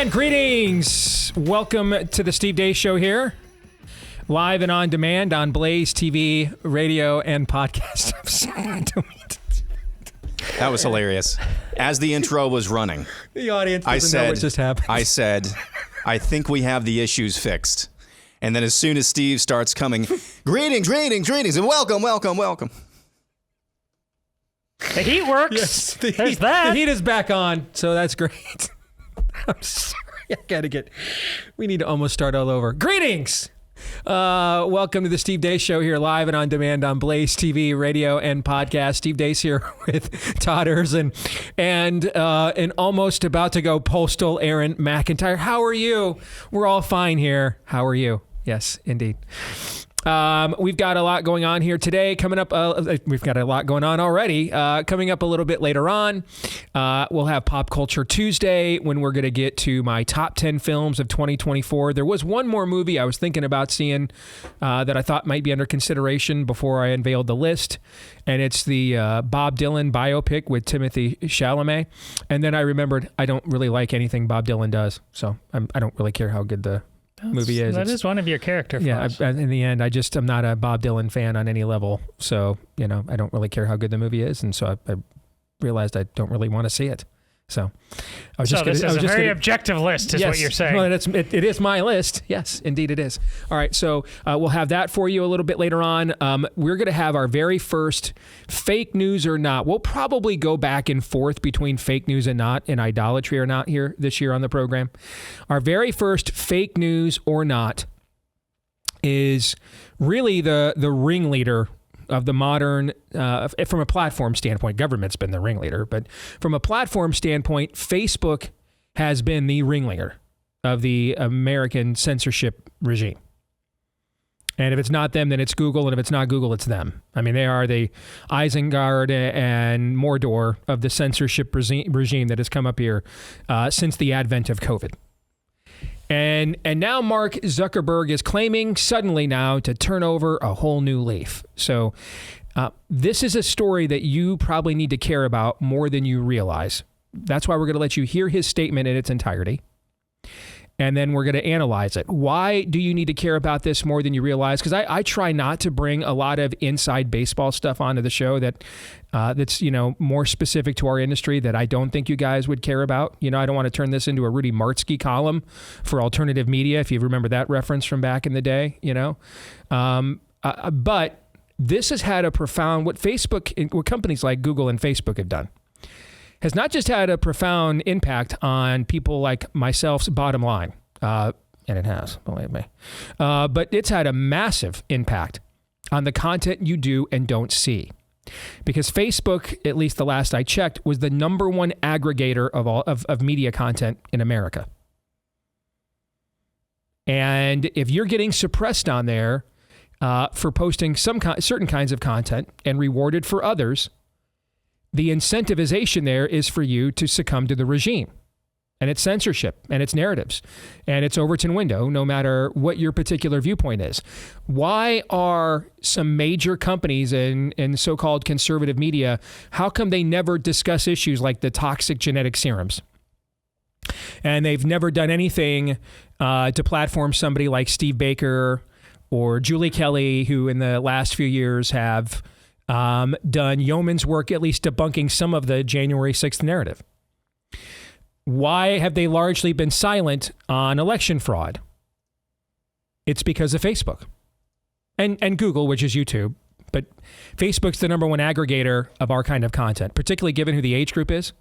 And greetings. Welcome to the Steve Deace Show here. Live and on demand on Blaze TV, radio, and podcast. That was hilarious. As the intro was running, the audience doesn't know what just happened. I said, I think we have the issues fixed. And then as soon as Steve starts coming, greetings, and welcome. The heat works. Yes, the heat is back on, so that's great. I'm sorry. We need to almost start all over. Greetings. Welcome to the Steve Deace Show here, live and on demand on Blaze TV, radio, and podcast. Steve Deace here with Todd Erzen and almost about to go postal Aaron McIntyre. How are you? We're all fine here. How are you? Yes, indeed. We've got a lot going on here today. Coming up, we've got a lot going on already. Coming up a little bit later on, we'll have Pop Culture Tuesday when we're going to get to my top 10 films of 2024. There was one more movie I was thinking about seeing that I thought might be under consideration before I unveiled the list, and it's the Bob Dylan biopic with Timothée Chalamet. And then I remembered I don't really like anything Bob Dylan does, so I don't really care how good the movie is. That is one of your character flaws. Yeah, in the end, I'm not a Bob Dylan fan on any level. So, I don't really care how good the movie is. And so I realized I don't really want to see it. So this is a very objective list is what you're saying. Well, it is my list. Yes, indeed it is. All right, so we'll have that for you a little bit later on. We're going to have our very first fake news or not. We'll probably go back and forth between fake news and not and idolatry or not here this year on the program. Our very first fake news or not is really the ringleader of the modern, from a platform standpoint. Government's been the ringleader, but from a platform standpoint, Facebook has been the ringleader of the American censorship regime. And if it's not them, then it's Google, and if it's not Google, it's them. I mean, they are the Isengard and Mordor of the censorship regime that has come up here since the advent of COVID. And now Mark Zuckerberg is claiming suddenly now to turn over a whole new leaf. So this is a story that you probably need to care about more than you realize. That's why we're going to let you hear his statement in its entirety. And then we're going to analyze it. Why do you need to care about this more than you realize? Because I try not to bring a lot of inside baseball stuff onto the show that's more specific to our industry that I don't think you guys would care about. I don't want to turn this into a Rudy Martzke column for alternative media, if you remember that reference from back in the day. But this has had a profound, what companies like Google and Facebook have done, has not just had a profound impact on people like myself's bottom line, and it has, believe me, but it's had a massive impact on the content you do and don't see. Because Facebook, at least the last I checked, was the number one aggregator of all of media content in America. And if you're getting suppressed on there for posting certain kinds of content and rewarded for others, the incentivization there is for you to succumb to the regime and its censorship and its narratives and its Overton window, no matter what your particular viewpoint is. Why are some major companies in so-called conservative media, how come they never discuss issues like the toxic genetic serums? And they've never done anything to platform somebody like Steve Baker or Julie Kelly, who in the last few years have done yeoman's work, at least debunking some of the January 6th narrative. Why have they largely been silent on election fraud? It's because of Facebook and Google, which is YouTube. But Facebook's the number one aggregator of our kind of content, particularly given who the age group is.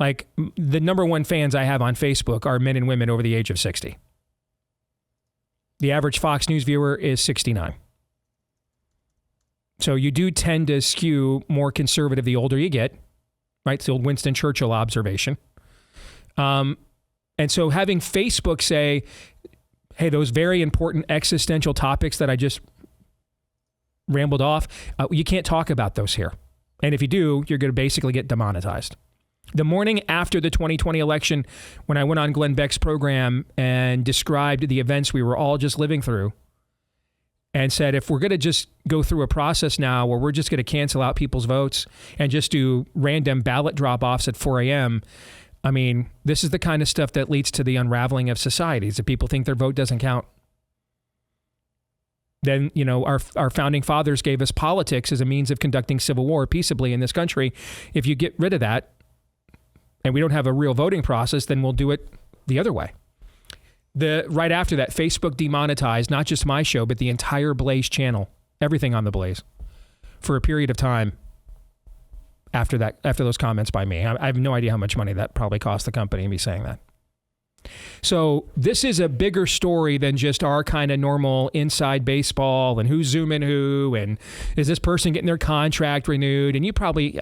Like, the number one fans I have on Facebook are men and women over the age of 60. The average Fox News viewer is 69. So you do tend to skew more conservative the older you get, right? It's the old Winston Churchill observation. And so having Facebook say, hey, those very important existential topics that I just rambled off, you can't talk about those here. And if you do, you're going to basically get demonetized. The morning after the 2020 election, when I went on Glenn Beck's program and described the events we were all just living through, and said, if we're going to just go through a process now where we're just going to cancel out people's votes and just do random ballot drop-offs at 4 a.m., I mean, this is the kind of stuff that leads to the unraveling of societies. If people think their vote doesn't count, then, you know, our founding fathers gave us politics as a means of conducting civil war peaceably in this country. If you get rid of that and we don't have a real voting process, then we'll do it the other way. Right after that, Facebook demonetized not just my show, but the entire Blaze channel, everything on the Blaze, for a period of time after those comments by me. I have no idea how much money that probably cost the company, me saying that. So this is a bigger story than just our kind of normal inside baseball and who's zooming who and is this person getting their contract renewed. And you probably,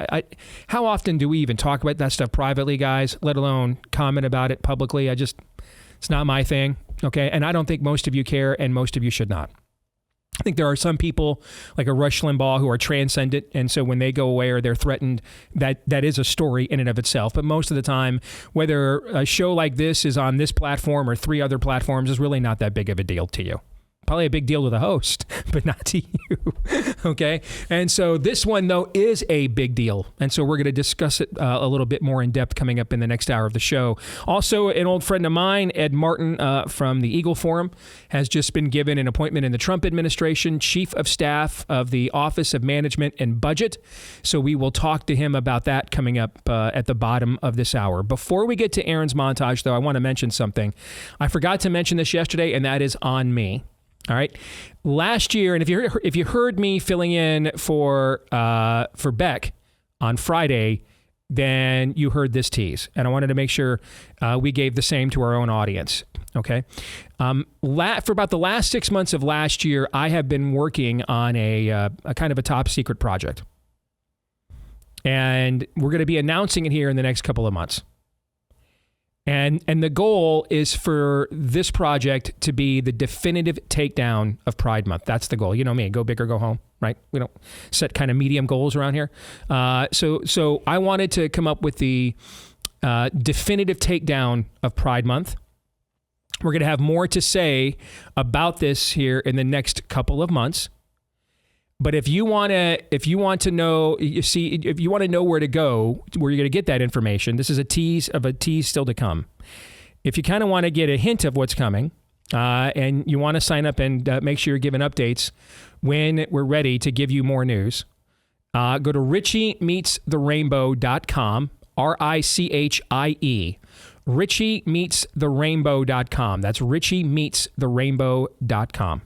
how often do we even talk about that stuff privately, guys, let alone comment about it publicly? It's not my thing, okay? And I don't think most of you care, and most of you should not. I think there are some people like a Rush Limbaugh who are transcendent, and so when they go away or they're threatened, that is a story in and of itself. But most of the time, whether a show like this is on this platform or 3 other platforms is really not that big of a deal to you. Probably a big deal to the host, but not to you, okay? And so this one, though, is a big deal. And so we're going to discuss it a little bit more in depth coming up in the next hour of the show. Also, an old friend of mine, Ed Martin from the Eagle Forum, has just been given an appointment in the Trump administration, Chief of Staff of the Office of Management and Budget. So we will talk to him about that coming up at the bottom of this hour. Before we get to Aaron's montage, though, I want to mention something. I forgot to mention this yesterday, and that is on me. All right. Last year, and if you heard me filling in for Beck on Friday, then you heard this tease, and I wanted to make sure we gave the same to our own audience. Okay. For about the last 6 months of last year, I have been working on a kind of a top secret project, and we're going to be announcing it here in the next couple of months. And the goal is for this project to be the definitive takedown of Pride Month. That's the goal. You know me, go big or go home, right? We don't set kind of medium goals around here. So I wanted to come up with the definitive takedown of Pride Month. We're going to have more to say about this here in the next couple of months. But if you want to know where to go, where you're going to get that information, this is a tease of a tease still to come. If you kind of want to get a hint of what's coming, and you want to sign up and make sure you're given updates when we're ready to give you more news, go to richiemeetstherrainbow.com, RICHIE, richiemeetstherrainbow.com. That's richiemeetstherrainbow.com.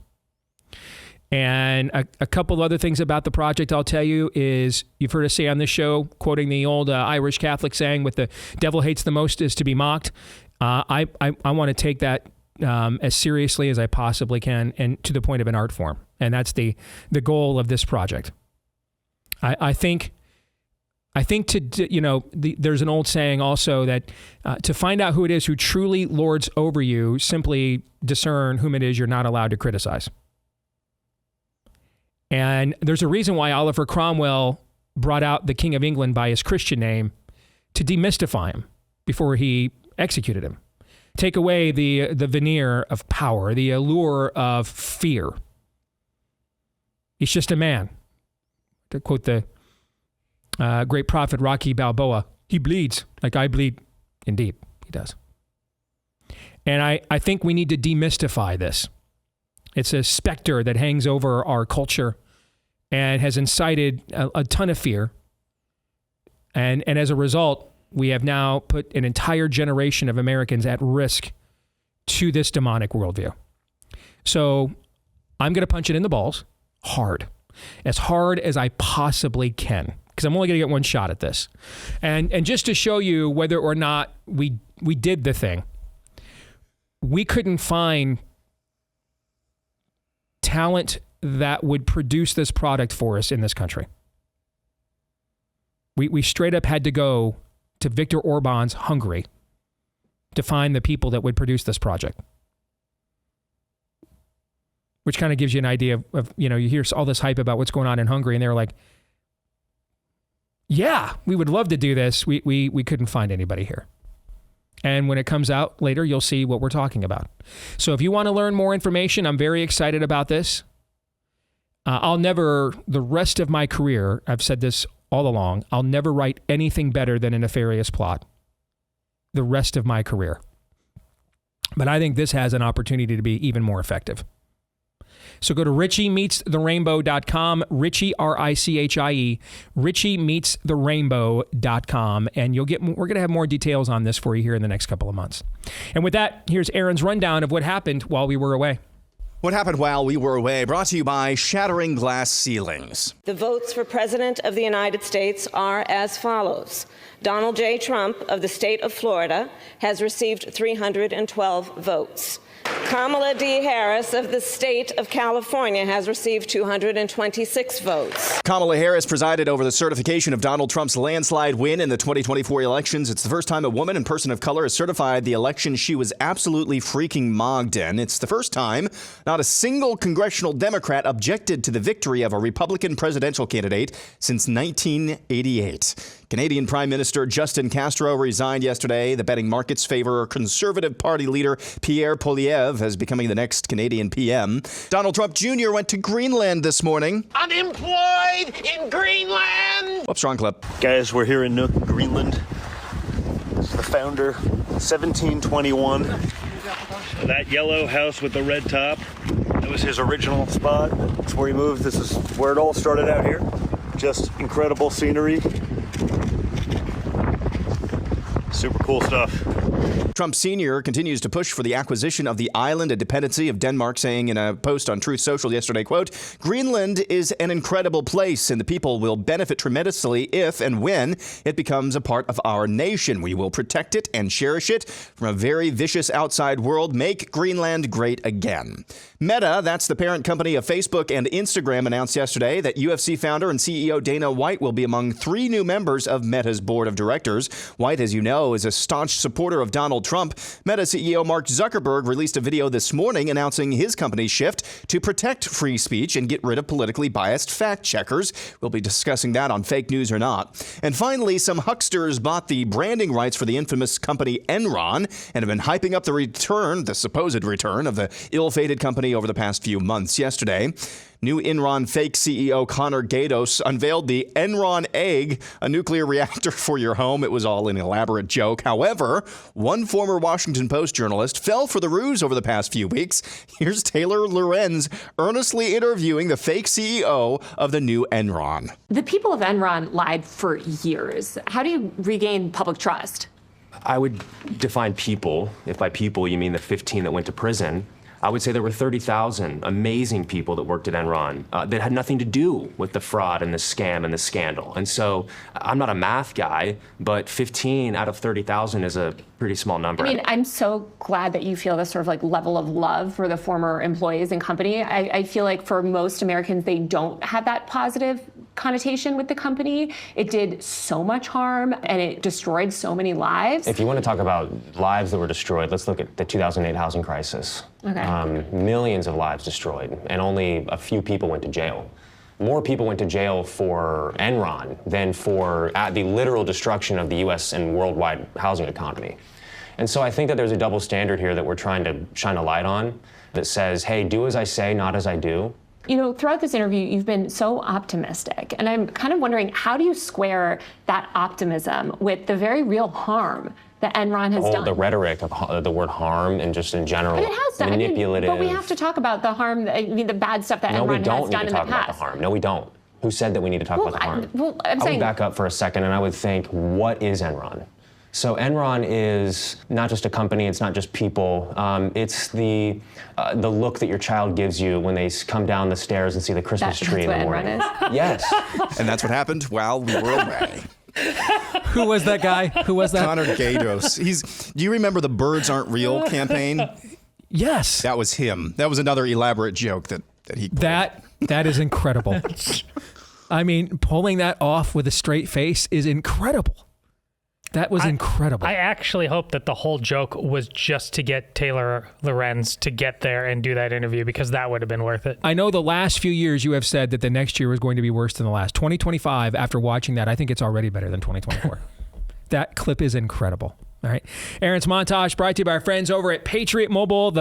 And a couple other things about the project I'll tell you is, you've heard us say on this show, quoting the old Irish Catholic saying, with the devil hates the most is to be mocked. I want to take that as seriously as I possibly can, and to the point of an art form. And that's the goal of this project. I think there's an old saying also that to find out who it is who truly lords over you, simply discern whom it is you're not allowed to criticize. And there's a reason why Oliver Cromwell brought out the King of England by his Christian name, to demystify him before he executed him. Take away the veneer of power, the allure of fear. He's just a man. To quote the great prophet Rocky Balboa, he bleeds like I bleed. Indeed, he does. And I think we need to demystify this. It's a specter that hangs over our culture and has incited a ton of fear. And as a result, we have now put an entire generation of Americans at risk to this demonic worldview. So I'm going to punch it in the balls hard as I possibly can, because I'm only going to get one shot at this. And just to show you whether or not we did the thing, we couldn't find talent that would produce this product for us in this country. We straight up had to go to Viktor Orban's Hungary to find the people that would produce this project. Which kind of gives you an idea of you hear all this hype about what's going on in Hungary, and they're like, yeah, we would love to do this. We couldn't find anybody here. And when it comes out later, you'll see what we're talking about. So if you want to learn more information, I'm very excited about this. The rest of my career, I've said this all along, I'll never write anything better than a nefarious plot. the rest of my career. But I think this has an opportunity to be even more effective. So go to richiemeetstherrainbow.com, Richie, R-I-C-H-I-E, richiemeetstherrainbow.com, and we're going to have more details on this for you here in the next couple of months. And with that, here's Aaron's rundown of what happened while we were away. What happened while we were away, brought to you by Shattering Glass Ceilings. The votes for President of the United States are as follows. Donald J. Trump of the state of Florida has received 312 votes. Kamala D. Harris of the state of California has received 226 votes. Kamala Harris presided over the certification of Donald Trump's landslide win in the 2024 elections. It's the first time a woman and person of color has certified the election she was absolutely freaking mogged in. It's the first time not a single congressional Democrat objected to the victory of a Republican presidential candidate since 1988. Canadian Prime Minister Justin Castro resigned yesterday. The betting markets favor Conservative Party leader Pierre Poilievre as becoming the next Canadian PM. Donald Trump Jr. went to Greenland this morning. Unemployed in Greenland! Whoops, wrong clip. Guys, we're here in Greenland. This is the founder, 1721. That yellow house with the red top, that was his original spot. That's where he moved. This is where it all started out here. Just incredible scenery. Super cool stuff. Trump Sr. continues to push for the acquisition of the island and dependency of Denmark, saying in a post on Truth Social yesterday, quote, "Greenland is an incredible place and the people will benefit tremendously if and when it becomes a part of our nation. We will protect it and cherish it from a very vicious outside world. Make Greenland great again." Meta, that's the parent company of Facebook and Instagram, announced yesterday that UFC founder and CEO Dana White will be among 3 new members of Meta's board of directors. White, as you know, is a staunch supporter of Donald Trump. Meta CEO Mark Zuckerberg released a video this morning announcing his company's shift to protect free speech and get rid of politically biased fact checkers. We'll be discussing that on Fake News or Not. And finally, some hucksters bought the branding rights for the infamous company Enron and have been hyping up the supposed return of the ill-fated company over the past few months. Yesterday, new Enron fake CEO Connor Gatos unveiled the Enron Egg, a nuclear reactor for your home. It was all an elaborate joke. However, one former Washington Post journalist fell for the ruse over the past few weeks. Here's Taylor Lorenz earnestly interviewing the fake CEO of the new Enron. The people of Enron lied for years. How do you regain public trust? I would define people, if by people you mean the 15 that went to prison. I would say there were 30,000 amazing people that worked at Enron that had nothing to do with the fraud and the scam and the scandal. And so I'm not a math guy, but 15 out of 30,000 is a pretty small number. I mean, I'm so glad that you feel this sort of like level of love for the former employees and company. I feel like for most Americans, they don't have that positive connotation with the company. It did so much harm and it destroyed so many lives. If you want to talk about lives that were destroyed, let's look at the 2008 housing crisis. Okay. Millions of lives destroyed, and only a few people went to jail. More people went to jail for Enron than for the literal destruction of the U.S. and worldwide housing economy. And so I think that there's a double standard here that we're trying to shine a light on that says, hey, do as I say, not as I do. You know, throughout this interview, you've been so optimistic, and I'm kind of wondering, how do you square that optimism with the very real harm that Enron has done? The rhetoric of the word harm and just in general, it has done. manipulative. But we have to talk about the harm, the bad stuff that Enron has done in the past. No, we don't need to talk about the harm. No, we don't. Who said that we need to talk about the harm? I'm saying, I would back up for a second and I would think, what is Enron? So Enron is not just a company, it's not just people, it's the look that your child gives you when they come down the stairs and see the Christmas tree in the morning. That's what Enron is? Yes. And that's what happened while we were away. Who was that guy? Who was that? Connor Gatos. Do you remember the Birds Aren't Real campaign? Yes. That was him. That was another elaborate joke that he pulled. That is incredible. I mean, pulling that off with a straight face is incredible. That was incredible. I actually hope that the whole joke was just to get Taylor Lorenz to get there and do that interview, because that would have been worth it. I know the last few years you have said that the next year was going to be worse than the last. 2025, after watching that, I think it's already better than 2024. That clip is incredible. All right. Aaron's Montage brought to you by our friends over at Patriot Mobile.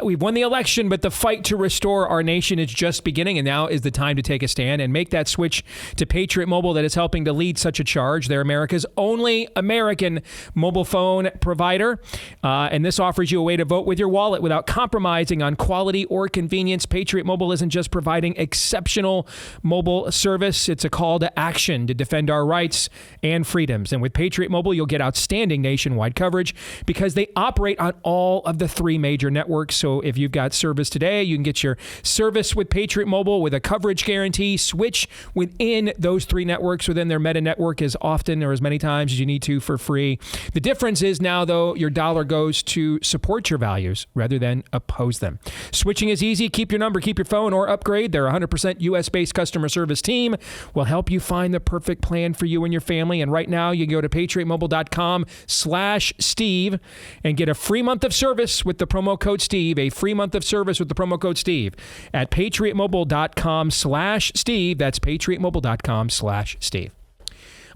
We've won the election, but the fight to restore our nation is just beginning, and now is the time to take a stand and make that switch to Patriot Mobile that is helping to lead such a charge. They're America's only American mobile phone provider, and this offers you a way to vote with your wallet without compromising on quality or convenience. Patriot Mobile isn't just providing exceptional mobile service. It's a call to action to defend our rights and freedoms. And with Patriot Mobile, you'll get outstanding nationwide coverage because they operate on all of the 3 major networks. So if you've got service today, you can get your service with Patriot Mobile with a coverage guarantee. Switch within those 3 networks within their Meta network as often or as many times as you need to for free. The difference is now, though, your dollar goes to support your values rather than oppose them. Switching is easy. Keep your number, keep your phone, or upgrade. Their 100% U.S.-based customer service team will help you find the perfect plan for you and your family. And right now, you can go to patriotmobile.com/Steve and get a free month of service with the promo code Steve. A free month of service with the promo code Steve at patriotmobile.com/Steve. That's patriotmobile.com/Steve.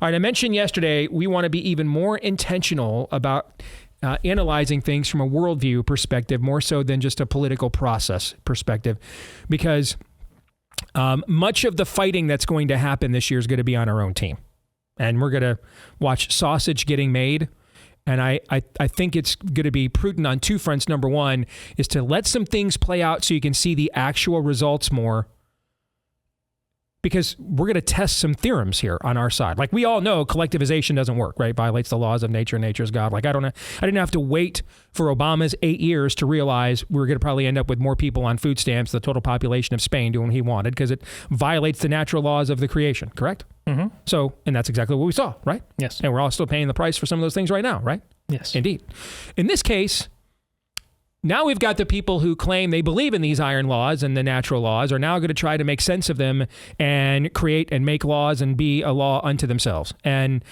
All right, I mentioned yesterday we want to be even more intentional about analyzing things from a worldview perspective, more so than just a political process perspective, because much of the fighting that's going to happen this year is going to be on our own team. And we're going to watch sausage getting made. And I think it's going to be prudent on 2 fronts. Number one is to let some things play out so you can see the actual results more, because we're going to test some theorems here on our side. Like, we all know collectivization doesn't work, right? Violates the laws of nature. Nature's God. Like, I didn't have to wait for Obama's 8 years to realize we were going to probably end up with more people on food stamps, the total population of Spain, doing what he wanted, because it violates the natural laws of the creation, correct? Mm-hmm. So, and that's exactly what we saw, right? Yes. And we're all still paying the price for some of those things right now, right? Yes. Indeed. In this case, now we've got the people who claim they believe in these iron laws and the natural laws are now going to try to make sense of them and create and make laws and be a law unto themselves. And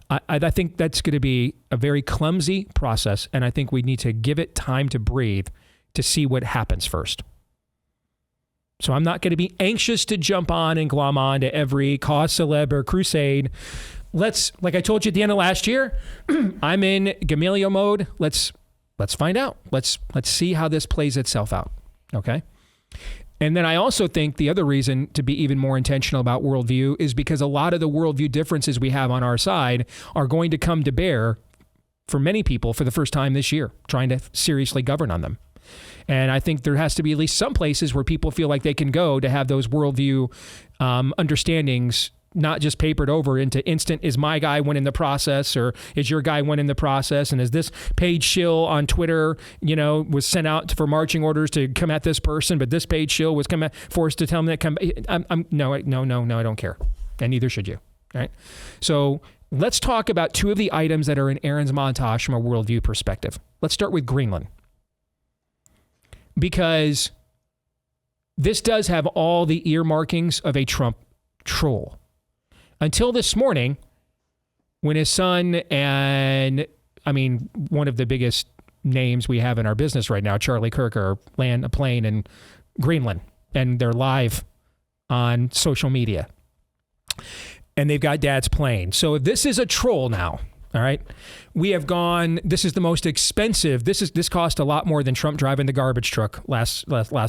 I think that's going to be a very clumsy process. And I think we need to give it time to breathe to see what happens first. So I'm not going to be anxious to jump on and glom on to every cause celeb or crusade. Like I told you at the end of last year, I'm in Gamaliel mode. Let's find out. Let's see how this plays itself out. Okay. And then I also think the other reason to be even more intentional about worldview is because a lot of the worldview differences we have on our side are going to come to bear for many people for the first time this year, trying to seriously govern on them. And I think there has to be at least some places where people feel like they can go to have those worldview understandings not just papered over into instant, is my guy winning the process, or is your guy winning the process? And is this page shill on Twitter, was sent out for marching orders to come at this person, but this page shill was forced to tell them that no, I don't care. And neither should you. All right. So let's talk about 2 of the items that are in Aaron's montage from a worldview perspective. Let's start with Greenland, because this does have all the earmarkings of a Trump troll. Until this morning, when his son and, one of the biggest names we have in our business right now, Charlie Kirk, land a plane in Greenland, and they're live on social media. And they've got dad's plane. So if this is a troll now, all right, we have gone, this is the most expensive. This cost a lot more than Trump driving the garbage truck last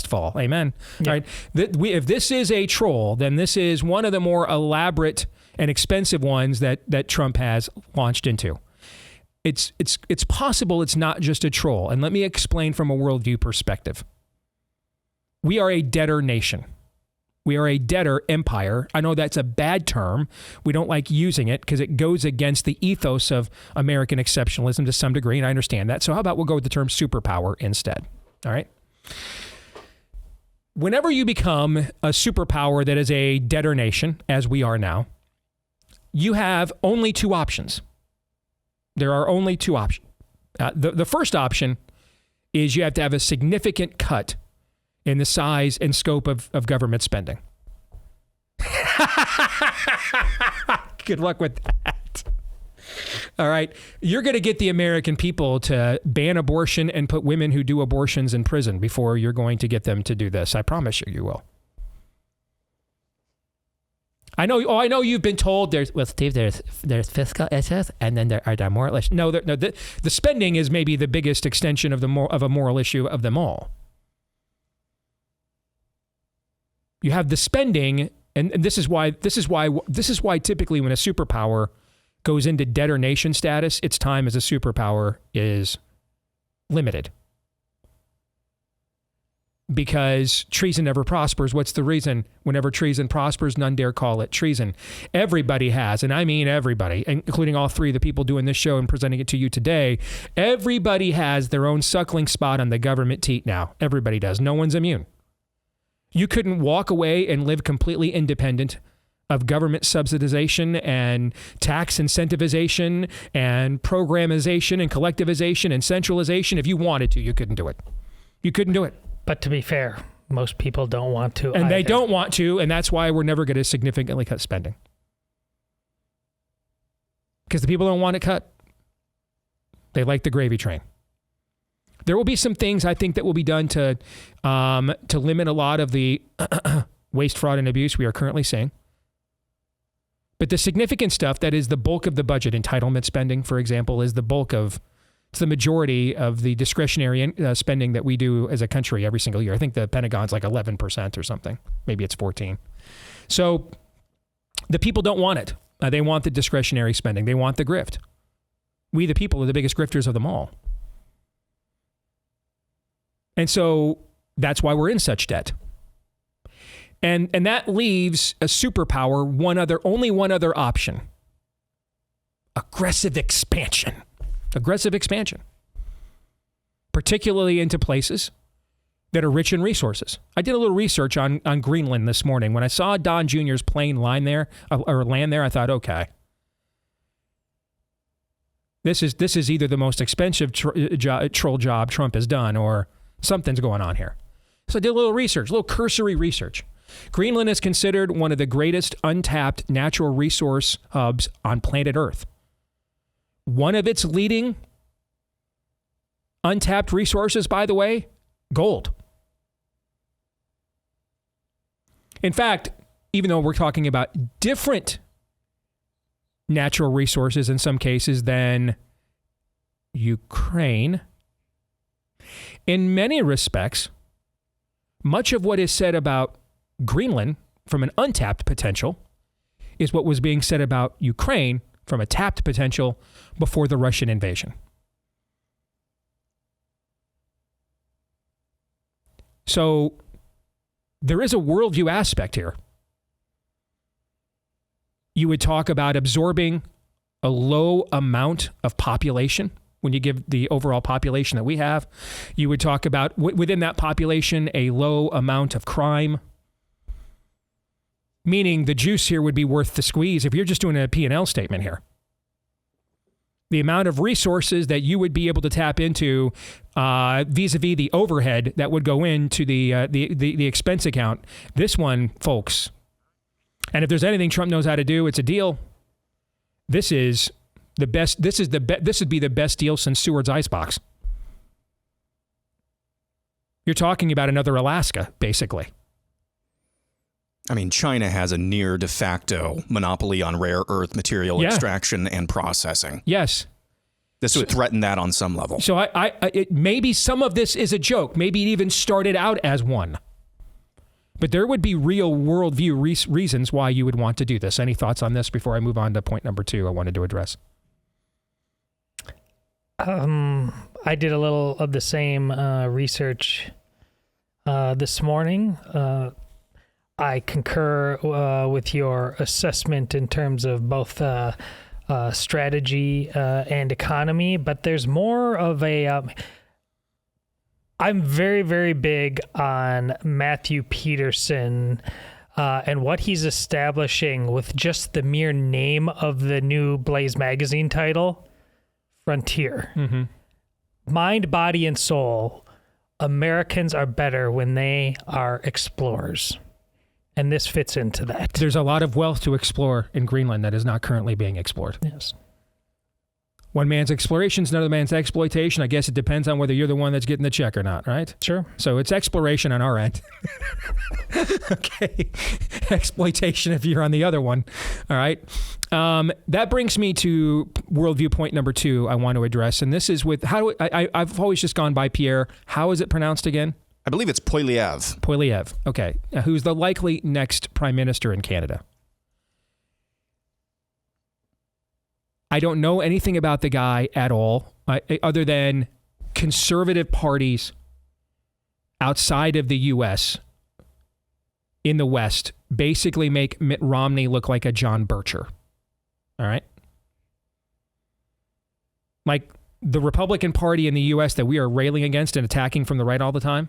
fall. Amen. Yeah. All right. If this is a troll, then this is one of the more elaborate and expensive ones that Trump has launched into. It's possible it's not just a troll. And let me explain from a worldview perspective. We are a debtor nation. We are a debtor empire. I know that's a bad term. We don't like using it because it goes against the ethos of American exceptionalism to some degree, and I understand that. So how about we'll go with the term superpower instead? All right? Whenever you become a superpower that is a debtor nation, as we are now, you have only 2 options. There are only 2 options. The first option is you have to have a significant cut in the size and scope of government spending. Good luck with that. All right. You're going to get the American people to ban abortion and put women who do abortions in prison before you're going to get them to do this. I promise you will. I know you've been told Steve, there's fiscal issues, and then there are moral issues. No, the spending is maybe the biggest extension of a moral issue of them all. You have the spending, and this is why typically when a superpower goes into debtor nation status, its time as a superpower is limited. Because treason never prospers. What's the reason? Whenever treason prospers, none dare call it treason. Everybody has, and I mean everybody, including all three of the people doing this show and presenting it to you today, everybody has their own suckling spot on the government teat now. Everybody does. No one's immune. You couldn't walk away and live completely independent of government subsidization and tax incentivization and programization and collectivization and centralization. If you wanted to, you couldn't do it. You couldn't do it. But to be fair, most people don't want to. And they don't want to, and that's why we're never going to significantly cut spending. Because the people don't want it cut. They like the gravy train. There will be some things I think that will be done to limit a lot of the waste, fraud, and abuse we are currently seeing. But the significant stuff that is the bulk of the budget, entitlement spending, for example, is the bulk of, it's the majority of the discretionary spending that we do as a country every single year. I think the Pentagon's like 11% or something. Maybe it's 14. So the people don't want it. They want the discretionary spending. They want the grift. We, the people, are the biggest grifters of them all. And so that's why we're in such debt. And that leaves a superpower only one other option. Aggressive expansion. Aggressive expansion. Particularly into places that are rich in resources. I did a little research on Greenland this morning. When I saw Don Jr.'s plane land there, I thought, okay. This is either the most expensive troll job Trump has done, or something's going on here. So I did a little research, a little cursory research. Greenland is considered one of the greatest untapped natural resource hubs on planet Earth. One of its leading untapped resources, by the way, gold. In fact, even though we're talking about different natural resources in some cases than Ukraine, in many respects, much of what is said about Greenland from an untapped potential is what was being said about Ukraine from a tapped potential before the Russian invasion. So there is a worldview aspect here. You would talk about absorbing a low amount of population. When you give the overall population that we have, you would talk about within that population a low amount of crime. Meaning the juice here would be worth the squeeze if you're just doing a P&L statement here. The amount of resources that you would be able to tap into vis-a-vis the overhead that would go into the expense account. This one, folks, and if there's anything Trump knows how to do, it's a deal. This is the best. This would be the best deal since Seward's Icebox. You're talking about another Alaska, basically. I mean, China has a near de facto monopoly on rare earth material extraction and processing. Yes. This would threaten that on some level. So maybe some of this is a joke. Maybe it even started out as one. But there would be real worldview reasons why you would want to do this. Any thoughts on this before I move on to point number 2 I wanted to address? I did a little of the same research this morning. I concur with your assessment in terms of both strategy and economy, but there's more of a... I'm very, very big on Matthew Peterson and what he's establishing with just the mere name of the new Blaze magazine title, Frontier. Mm-hmm. Mind, body, and soul. Americans are better when they are explorers. And this fits into that. There's a lot of wealth to explore in Greenland that is not currently being explored. Yes. One man's exploration is another man's exploitation. I guess it depends on whether you're the one that's getting the check or not, right? Sure. So it's exploration on our end. Okay. Exploitation if you're on the other one. All right. That brings me to worldview point number 2 I want to address. And this is with, I've always just gone by Pierre. How is it pronounced again? I believe it's Poilievre. Poilievre. Okay. Who's the likely next prime minister in Canada? I don't know anything about the guy at all, other than conservative parties outside of the U.S. in the West basically make Mitt Romney look like a John Bircher. All right? Like the Republican Party in the U.S. that we are railing against and attacking from the right all the time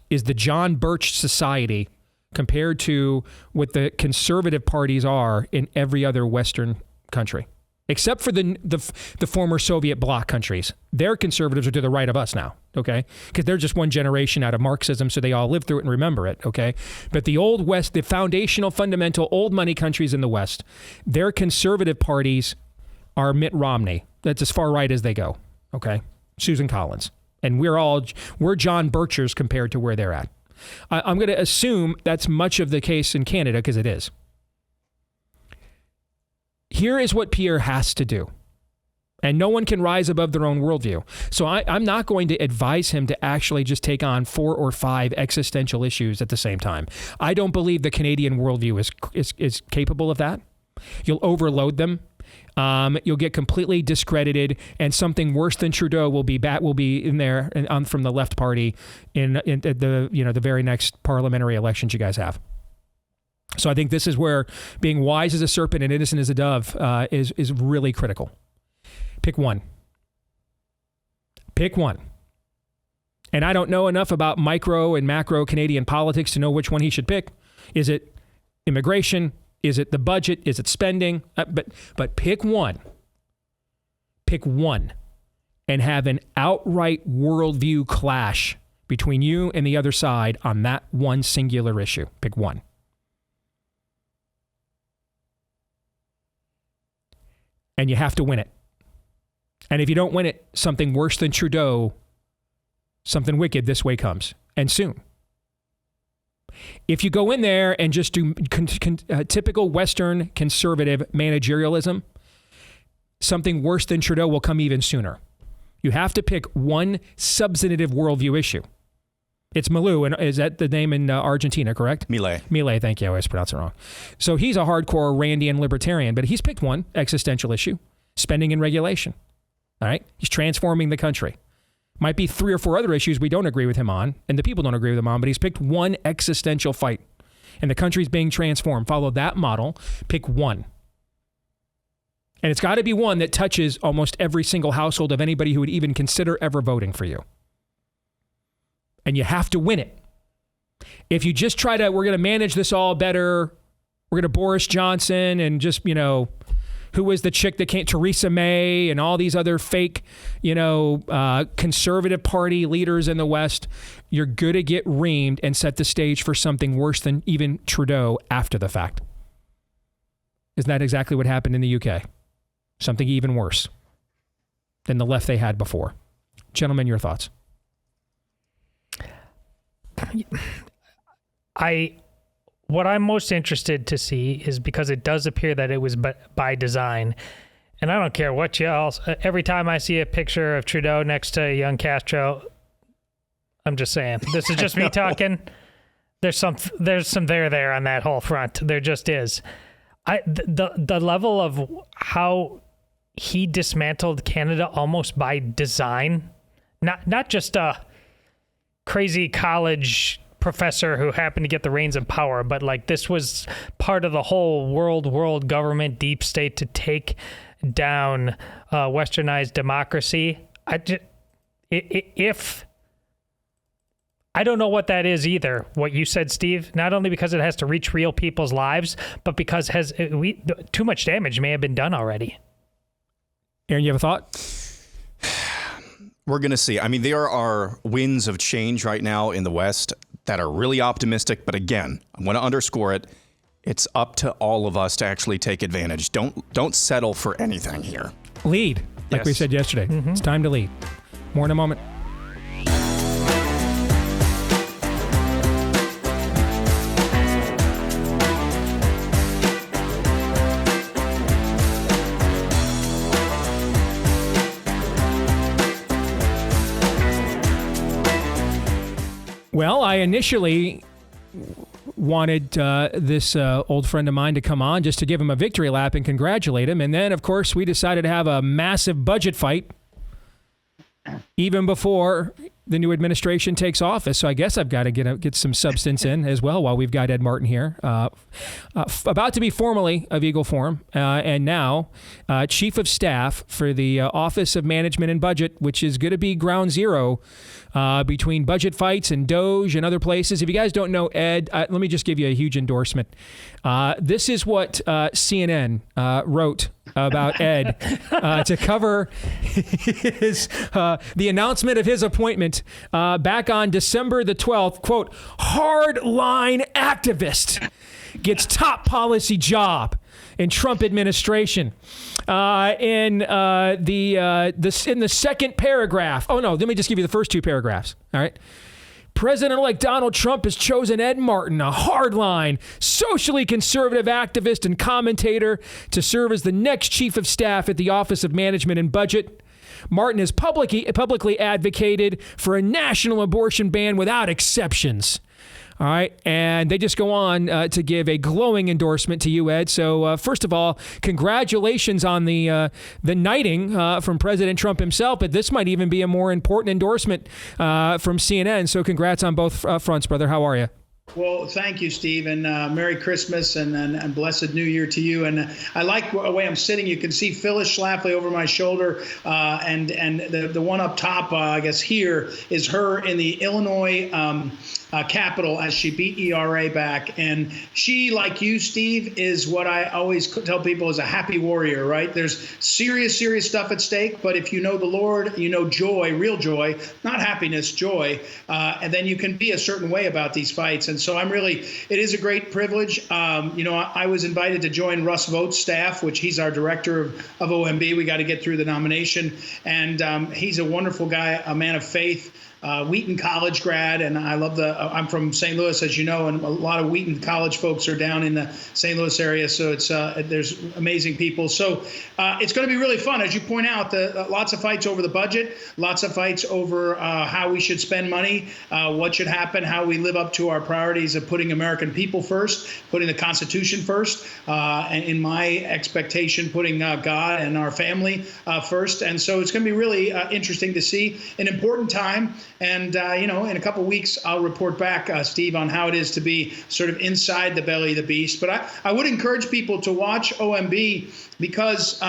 is the John Birch Society compared to what the conservative parties are in every other Western country. Except for the former Soviet bloc countries. Their conservatives are to the right of us now, okay? Because they're just one generation out of Marxism, so they all lived through it and remember it, okay? But the old West, the foundational, fundamental, old money countries in the West, their conservative parties are Mitt Romney. That's as far right as they go, okay? Susan Collins. And we're John Birchers compared to where they're at. I'm going to assume that's much of the case in Canada, because it is. Here is what Pierre has to do. And no one can rise above their own worldview. So I'm not going to advise him to actually just take on 4 or 5 existential issues at the same time. I don't believe the Canadian worldview is capable of that. You'll overload them. You'll get completely discredited, and something worse than Trudeau will be in there from the left party in the very next parliamentary elections you guys have. So I think this is where being wise as a serpent and innocent as a dove is really critical. Pick one. Pick one. And I don't know enough about micro and macro Canadian politics to know which one he should pick. Is it immigration? Is it the budget? Is it spending? But pick one. Pick one. And have an outright worldview clash between you and the other side on that one singular issue. Pick one. And you have to win it. And if you don't win it, something worse than Trudeau, something wicked this way comes, and soon. If you go in there and just do typical Western conservative managerialism, something worse than Trudeau will come even sooner. You have to pick one substantive worldview issue. It's Milou, and is that the name in Argentina, correct? Milei, thank you. I always pronounce it wrong. So he's a hardcore Randian libertarian, but he's picked one existential issue, spending and regulation. All right? He's transforming the country. Might be 3 or 4 other issues we don't agree with him on, and the people don't agree with him on, but he's picked one existential fight, and the country's being transformed. Follow that model. Pick one. And it's got to be one that touches almost every single household of anybody who would even consider ever voting for you. And you have to win it. If you just try to, we're going to manage this all better, we're going to Boris Johnson and just, who was the chick that came, Theresa May and all these other fake, conservative party leaders in the West, you're going to get reamed and set the stage for something worse than even Trudeau after the fact. Isn't that exactly what happened in the UK? Something even worse than the left they had before. Gentlemen, your thoughts? What I'm most interested to see is, because it does appear that it was by design, and I don't care what every time I see a picture of Trudeau next to young Castro, I'm just saying, this is just me talking. There's some there on that whole front. There just is. The level of how he dismantled Canada almost by design, not just a crazy college professor who happened to get the reins of power, but like this was part of the whole world government, deep state, to take down westernized democracy. If I don't know what that is either, what you said, Steve, not only because it has to reach real people's lives, but because too much damage may have been done already. Aaron, you have a thought? We're going to see. I mean, there are winds of change right now in the West that are really optimistic. But again, I want to underscore it. It's up to all of us to actually take advantage. Don't settle for anything here. Lead. like we said yesterday. It's time to lead. More in a moment. Well, I initially wanted this old friend of mine to come on just to give him a victory lap and congratulate him. And then, of course, we decided to have a massive budget fight even before the new administration takes office. So I guess I've got to get some substance in as well while we've got Ed Martin here. About to be formally of Eagle Forum and now Chief of Staff for the Office of Management and Budget, which is going to be ground zero between budget fights and Doge and other places. If you guys don't know Ed, let me just give you a huge endorsement. This is what CNN wrote about Ed to cover the announcement of his appointment back on December the 12th. Quote, hardline activist gets top policy job in Trump administration. In the second paragraph. Oh, no, let me just give you the first two paragraphs. All right. President-elect Donald Trump has chosen Ed Martin, a hardline, socially conservative activist and commentator, to serve as the next chief of staff at the Office of Management and Budget. Martin has publicly advocated for a national abortion ban without exceptions. All right. And they just go on to give a glowing endorsement to you, Ed. So first of all, congratulations on the knighting from President Trump himself. But this might even be a more important endorsement from CNN. So congrats on both fronts, brother. How are you? Well, thank you, Steve, and Merry Christmas and blessed New Year to you. And I like the way I'm sitting. You can see Phyllis Schlafly over my shoulder, and the one up top, I guess here, is her in the Illinois Capitol as she beat ERA back. And she, like you, Steve, is what I always tell people is a happy warrior, right? There's serious stuff at stake, but if you know the Lord, you know joy, real joy, not happiness, joy, and then you can be a certain way about these fights. And so it is a great privilege. I was invited to join Russ Vogt's staff, which he's our director of OMB. We got to get through the nomination. And he's a wonderful guy, a man of faith. Wheaton College grad, and I'm from St. Louis, as you know, and a lot of Wheaton College folks are down in the St. Louis area, so there's amazing people. So it's going to be really fun. As you point out, lots of fights over the budget, lots of fights over how we should spend money, what should happen, how we live up to our priorities of putting American people first, putting the Constitution first, and in my expectation, putting God and our family first. And so it's going to be really interesting to see an important time. And, in a couple of weeks, I'll report back, Steve, on how it is to be sort of inside the belly of the beast. But I would encourage people to watch OMB because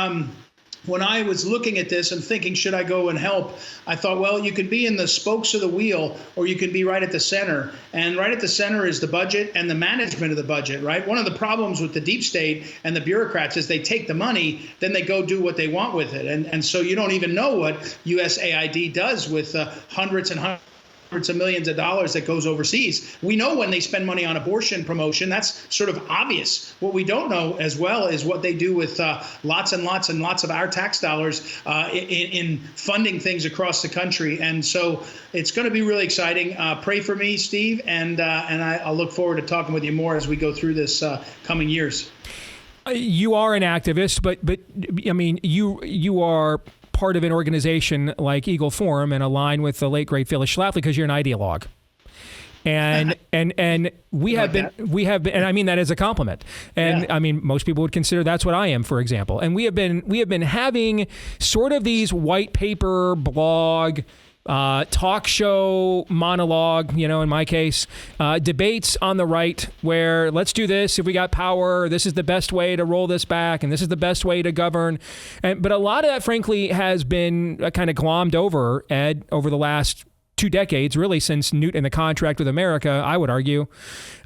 when I was looking at this and thinking, should I go and help? I thought, well, you could be in the spokes of the wheel or you can be right at the center. And right at the center is the budget and the management of the budget, right? One of the problems with the deep state and the bureaucrats is they take the money, then they go do what they want with it. And so you don't even know what USAID does with hundreds and hundreds of millions of dollars that goes overseas. We know when they spend money on abortion promotion, that's sort of obvious. What we don't know as well is what they do with lots and lots and lots of our tax dollars in funding things across the country. And so it's going to be really exciting. Pray for me, Steve, and I'll look forward to talking with you more as we go through this coming years. You are an activist, but I mean, you are part of an organization like Eagle Forum and align with the late great Phyllis Schlafly because you're an ideologue. And we have been, and I mean that as a compliment. And I mean, most people would consider that's what I am, for example. And we have been having sort of these white paper blog, talk show monologue, in my case, debates on the right where let's do this if we got power, this is the best way to roll this back, and this is the best way to govern. But a lot of that, frankly, has been kind of glommed over, Ed, over the last 2 decades, really since Newt and the contract with America, I would argue.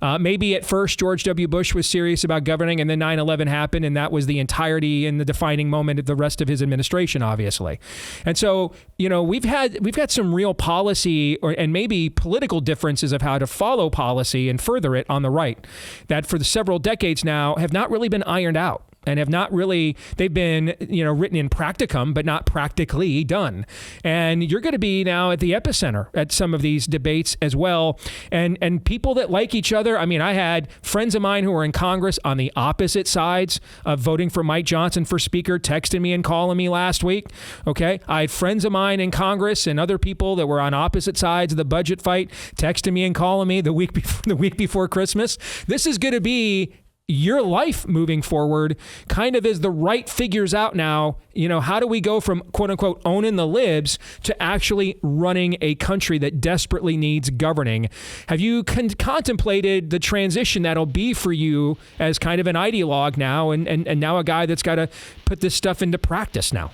Maybe at first George W. Bush was serious about governing and then 9/11 happened and that was the entirety and the defining moment of the rest of his administration, obviously. And so, we've got some real policy and maybe political differences of how to follow policy and further it on the right that for several decades now have not really been ironed out. and have not really, they've been, written in practicum, but not practically done. And you're going to be now at the epicenter at some of these debates as well. And people that like each other. I mean, I had friends of mine who were in Congress on the opposite sides of voting for Mike Johnson for Speaker texting me and calling me last week. Okay. I had friends of mine in Congress and other people that were on opposite sides of the budget fight texting me and calling me the week before Christmas. This is going to be your life moving forward, kind of as the right figures out now. How do we go from quote unquote owning the libs to actually running a country that desperately needs governing? Have you contemplated the transition that'll be for you as kind of an ideologue now and now a guy that's got to put this stuff into practice now?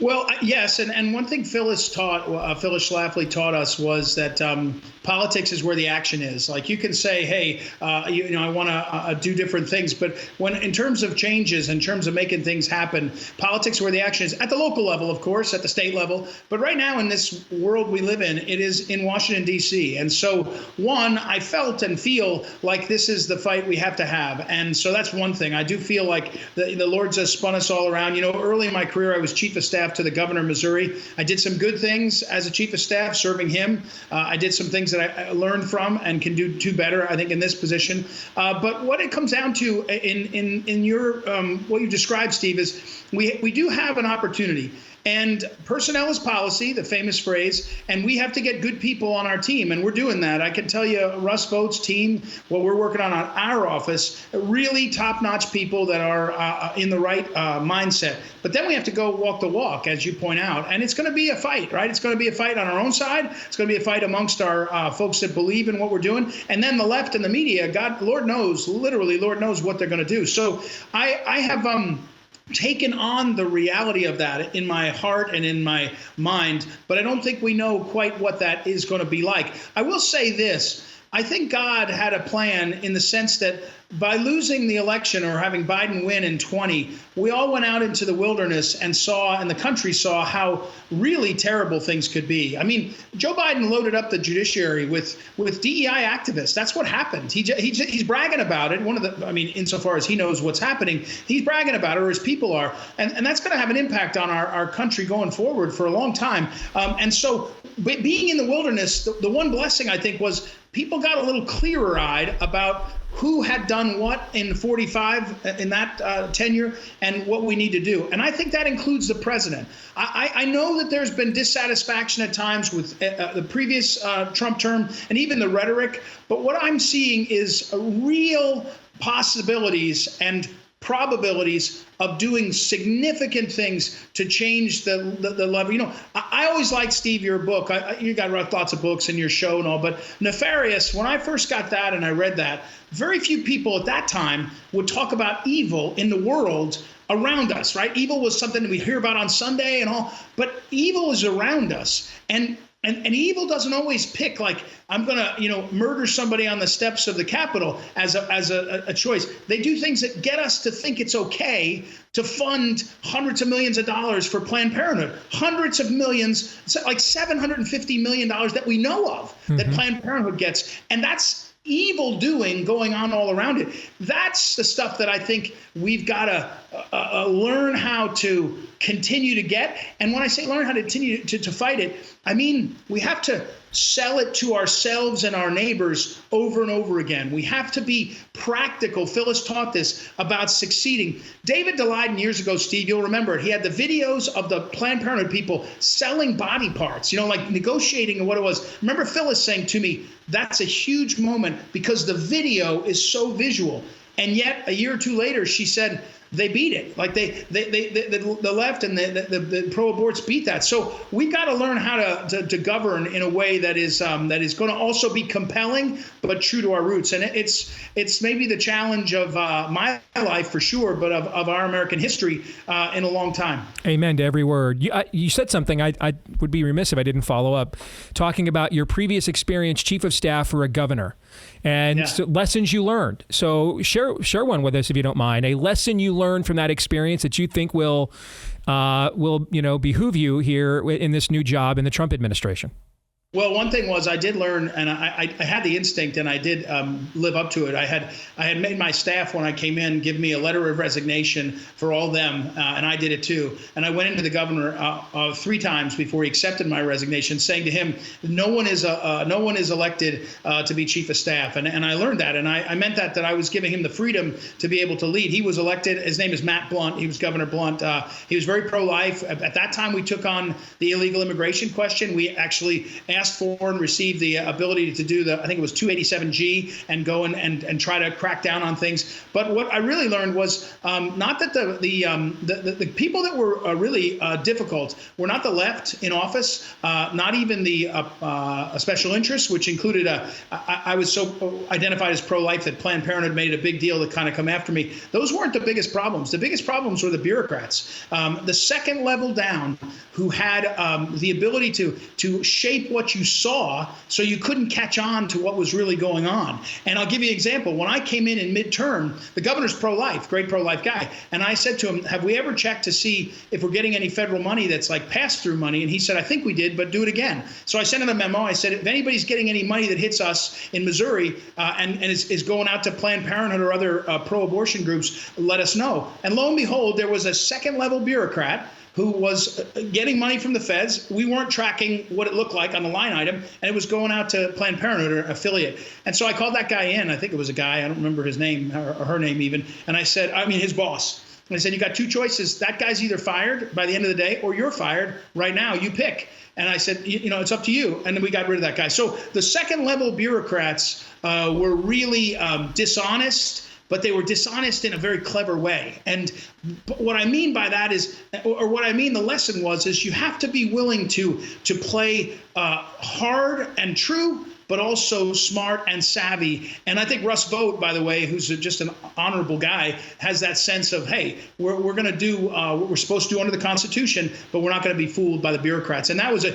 Well, yes, and one thing Phyllis Schlafly taught us was that politics is where the action is. Like, you can say, hey, I want to do different things, but when in terms of changes, in terms of making things happen, politics where the action is at the local level, of course, at the state level. But right now in this world we live in, it is in Washington, D.C. And so, one, I felt and feel like this is the fight we have to have. And so that's one thing. I do feel like the Lord's has spun us all around. Early in my career, I was chief of staff to the governor of Missouri. I did some good things as a chief of staff serving him. I did some things that I learned from and can do better, I think, in this position. But what it comes down to in your what you described, Steve, is we do have an opportunity. And personnel is policy, the famous phrase, and we have to get good people on our team, and we're doing that. I can tell you, Russ Vought's team, what we're working on our office, really top-notch people that are in the right mindset. But then we have to go walk the walk, as you point out, and it's going to be a fight, right? It's going to be a fight on our own side. It's going to be a fight amongst our folks that believe in what we're doing, and then the left and the media. Lord knows, literally, Lord knows what they're going to do. So I have taken on the reality of that in my heart and in my mind, but I don't think we know quite what that is going to be like. I will say this. I think God had a plan in the sense that by losing the election or having Biden win in 20, we all went out into the wilderness and the country saw how really terrible things could be. I mean, Joe Biden loaded up the judiciary with DEI activists. That's what happened. He's bragging about it. Insofar as he knows what's happening, he's bragging about it, or his people are. And that's going to have an impact on our country going forward for a long time. And so being in the wilderness, the one blessing, I think, was people got a little clearer-eyed about who had done what in 45 in that tenure and what we need to do. And I think that includes the president. I know that there's been dissatisfaction at times with the previous Trump term and even the rhetoric, but what I'm seeing is real possibilities and probabilities of doing significant things to change the level. I always liked, Steve, your book. You got lots of books in your show and all, but Nefarious, when I first got that and I read that, very few people at that time would talk about evil in the world around us, right? Evil was something that we hear about on Sunday and all, but evil is around us. And evil doesn't always pick, like, I'm going to, murder somebody on the steps of the Capitol as a choice. They do things that get us to think it's okay to fund hundreds of millions of dollars for Planned Parenthood, hundreds of millions, like $750 million that we know of that Planned Parenthood gets. And that's evil doing going on all around it. That's the stuff that I think we've got to learn how to continue to get. And when I say learn how to continue to fight it, I mean, we have to sell it to ourselves and our neighbors over and over again. We have to be practical. Phyllis taught this about succeeding. David Daleiden years ago, Steve, you'll remember it. He had the videos of the Planned Parenthood people selling body parts, like negotiating and what it was. Remember Phyllis saying to me, that's a huge moment because the video is so visual. And yet a year or two later, she said, they beat it. Like the left and the pro-aborts beat that. So we've got to learn how to govern in a way that is going to also be compelling, but true to our roots. And it's maybe the challenge of my life for sure, but of our American history in a long time. Amen to every word. You said something I would be remiss if I didn't follow up, talking about your previous experience, chief of staff for a governor. And so lessons you learned. So share one with us if you don't mind. A lesson you learned from that experience that you think will behoove you here in this new job in the Trump administration. Well, one thing was I did learn, and I had the instinct, and I did live up to it. I had made my staff, when I came in, give me a letter of resignation for all them, and I did it too. And I went into the governor 3 times before he accepted my resignation, saying to him, no one is elected to be chief of staff. And I learned that, and I meant that I was giving him the freedom to be able to lead. He was elected. His name is Matt Blunt. He was Governor Blunt. He was very pro-life. At that time, we took on the illegal immigration question. We actually asked for and received the ability to do I think it was 287G, and go and try to crack down on things. But what I really learned was not that the people that were really difficult were not the left in office, not even the special interests, which included I was so identified as pro-life that Planned Parenthood made it a big deal to kind of come after me. Those weren't the biggest problems. The biggest problems were the bureaucrats, the second level down, who had the ability to shape what you saw so you couldn't catch on to what was really going on. And I'll give you an example. When I came in midterm, the governor's pro-life, great pro-life guy, and I said to him, have we ever checked to see if we're getting any federal money that's like pass-through money? And he said, I think we did, but do it again. So I sent him a memo. I said, if anybody's getting any money that hits us in Missouri and is going out to Planned Parenthood or other pro-abortion groups, let us know. And lo and behold, there was a second-level bureaucrat who was getting money from the feds. We weren't tracking what it looked like on the line item, and it was going out to Planned Parenthood or affiliate. And so I called that guy in. I think it was a guy. I don't remember his name or her name even. And I said, his boss. And I said, you got 2 choices. That guy's either fired by the end of the day, or you're fired right now. You pick. And I said, it's up to you. And then we got rid of that guy. So the second level bureaucrats were really dishonest, but they were dishonest in a very clever way. And what I mean by that is, or what I mean the lesson was, is you have to be willing to play hard and true, but also smart and savvy. And I think Russ Vought, by the way, who's just an honorable guy, has that sense of, hey, we're going to do what we're supposed to do under the Constitution, but we're not going to be fooled by the bureaucrats. And that was a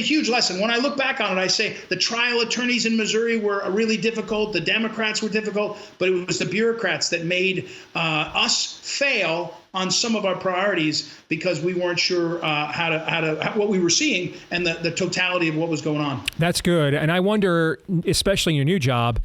huge lesson. When I look back on it, I say the trial attorneys in Missouri were really difficult. The Democrats were difficult, but it was the bureaucrats that made us fail on some of our priorities because we weren't sure what we were seeing and the totality of what was going on. That's good. And I wonder, especially in your new job,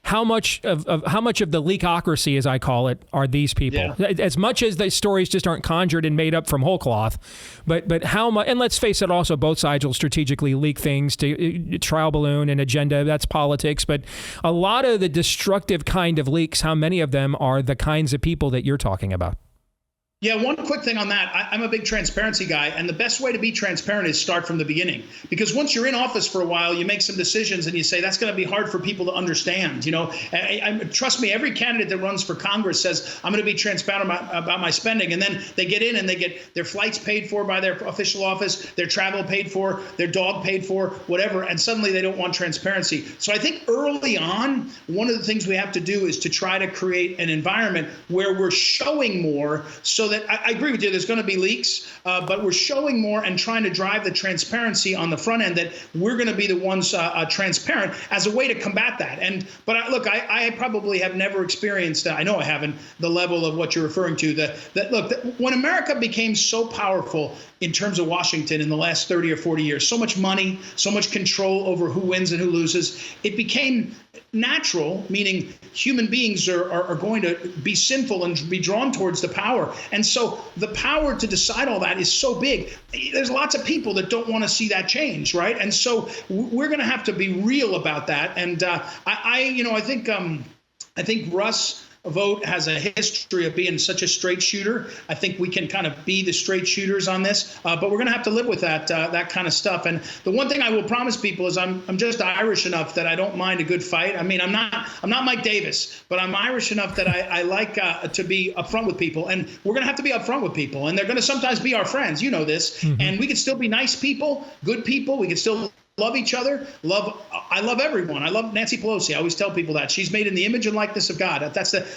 how much of the leakocracy, as I call it, are these people? Yeah. As much as the stories just aren't conjured and made up from whole cloth, but how much? And let's face it, also both sides will strategically leak things to trial balloon and agenda. That's politics. But a lot of the destructive kind of leaks, how many of them are the kinds of people that you're talking about? Yeah, one quick thing on that. I'm a big transparency guy, and the best way to be transparent is start from the beginning. Because once you're in office for a while, you make some decisions and you say, that's going to be hard for people to understand. Trust me, every candidate that runs for Congress says, I'm going to be transparent about my spending. And then they get in and they get their flights paid for by their official office, their travel paid for, their dog paid for, whatever, and suddenly they don't want transparency. So I think early on, one of the things we have to do is to try to create an environment where we're showing more, so that I agree with you, there's going to be leaks, but we're showing more and trying to drive the transparency on the front end, that we're going to be the ones transparent as a way to combat that. But I probably have never experienced, I know I haven't, the level of what you're referring to. When America became so powerful in terms of Washington in the last 30 or 40 years, so much money, so much control over who wins and who loses, it became natural, meaning human beings are going to be sinful and be drawn towards the power. And so the power to decide all that is so big. There's lots of people that don't want to see that change, right? And so we're going to have to be real about that. And I think Russ Vought has a history of being such a straight shooter. I think we can kind of be the straight shooters on this, but we're going to have to live with that kind of stuff. And the one thing I will promise people is I'm just Irish enough that I don't mind a good fight. I mean, I'm not Mike Davis, but I'm Irish enough that I like to be upfront with people, and we're going to have to be upfront with people, and they're going to sometimes be our friends. You know this, and we can still be nice people, good people. We can still love each other. I love everyone. I love Nancy Pelosi. I always tell people that she's made in the image and likeness of God.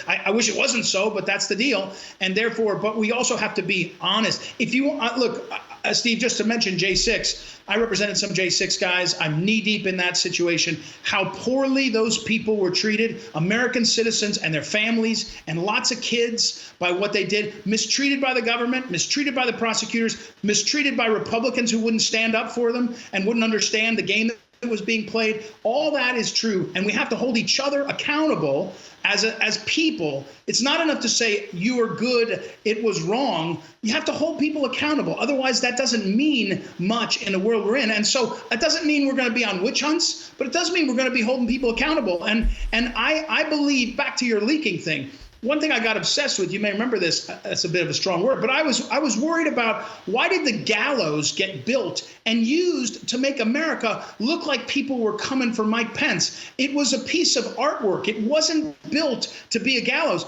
I wish it wasn't so, but that's the deal. And therefore, but we also have to be honest. If you look, Steve, just to mention J6, I represented some J6 guys. I'm knee deep in that situation. How poorly those people were treated, American citizens and their families and lots of kids, by what they did, mistreated by the government, mistreated by the prosecutors, mistreated by Republicans who wouldn't stand up for them and wouldn't understand the game was being played. All that is true. And we have to hold each other accountable as people. It's not enough to say you are good, it was wrong. You have to hold people accountable. Otherwise, that doesn't mean much in the world we're in. And so it doesn't mean we're going to be on witch hunts, but it does mean we're going to be holding people accountable. And I believe, back to your leaking thing, one thing I got obsessed with, you may remember this, that's a bit of a strong word, but I was worried about, why did the gallows get built and used to make America look like people were coming for Mike Pence? It was a piece of artwork. It wasn't built to be a gallows.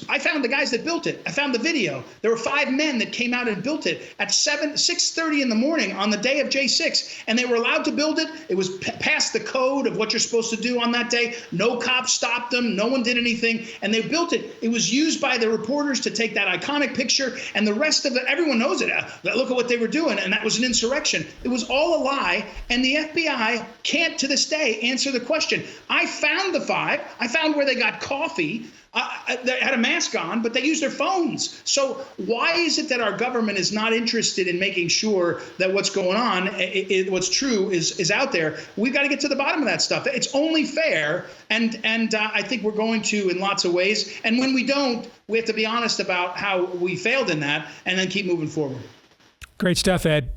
I found the guys that built it. I found the video. There were 5 men that came out and built it at 6:30 in the morning on the day of J6, and they were allowed to build it. It was past the code of what you're supposed to do on that day. No cops stopped them. No one did anything, and they built it. It was used by the reporters to take that iconic picture, and the rest of it, everyone knows it. Look at what they were doing, and that was an insurrection. It was all a lie, and the FBI can't, to this day, answer the question. I found the 5. I found where they got coffee. They had a mask on, but they used their phones. So why is it that our government is not interested in making sure that what's going on, what's true, is out there? We've got to get to the bottom of that stuff. It's only fair, and I think we're going to in lots of ways. And when we don't, we have to be honest about how we failed in that, and then keep moving forward. Great stuff, Ed.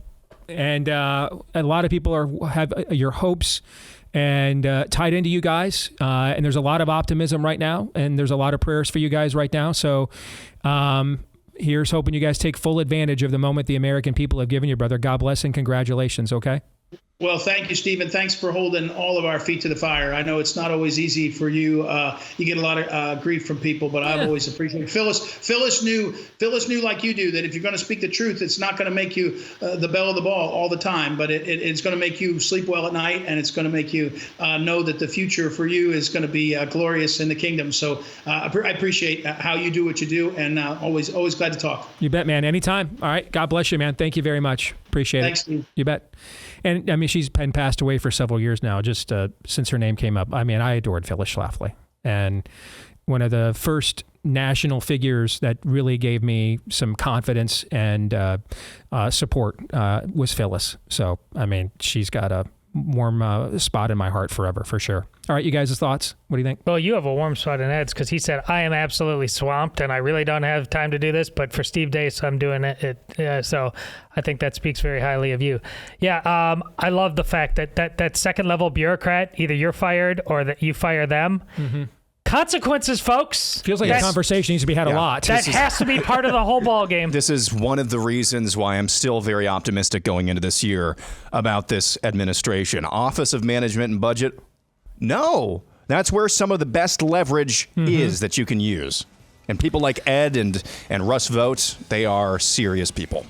And a lot of people have your hopes and tied into you guys. And there's a lot of optimism right now, and there's a lot of prayers for you guys right now. So here's hoping you guys take full advantage of the moment the American people have given you, brother. God bless and congratulations, okay? Well, thank you, Stephen. Thanks for holding all of our feet to the fire. I know it's not always easy for you. You get a lot of grief from people, but I've always appreciated it. Phyllis knew like you do that if you're going to speak the truth, it's not going to make you the belle of the ball all the time, but it's going to make you sleep well at night, and it's going to make you know that the future for you is going to be glorious in the kingdom. So I appreciate how you do what you do, and always glad to talk. You bet, man. Anytime. All right. God bless you, man. Thank you very much. Appreciate Thanks, it. Steve. You bet. And I mean, she's been passed away for several years now, just since her name came up. I mean, I adored Phyllis Schlafly. And one of the first national figures that really gave me some confidence and support was Phyllis. So, I mean, she's got a warm spot in my heart forever, for sure. All right, you guys' thoughts? What do you think? Well, you have a warm spot in Ed's because he said, I am absolutely swamped and I really don't have time to do this, but for Steve Deace, I'm doing it. So I think that speaks very highly of you. Yeah, I love the fact that second level bureaucrat, either you're fired or that you fire them. Mm-hmm. Consequences, folks. Feels like a conversation needs to be had a lot. That has to be part of the whole ball game. This is one of the reasons why I'm still very optimistic going into this year about this administration. Office of Management and Budget, no. That's where some of the best leverage is that you can use. And people like Ed and Russ Vought, they are serious people. All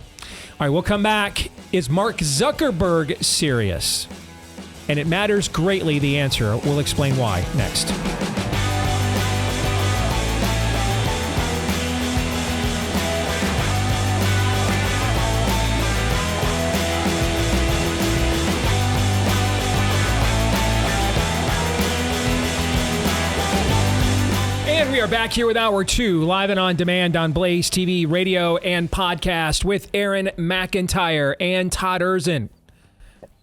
right, we'll come back. Is Mark Zuckerberg serious? And it matters greatly, the answer. We'll explain why next. We are back here with Hour 2, live and on demand on Blaze TV, radio, and podcast with Aaron McIntyre and Todd Erzin.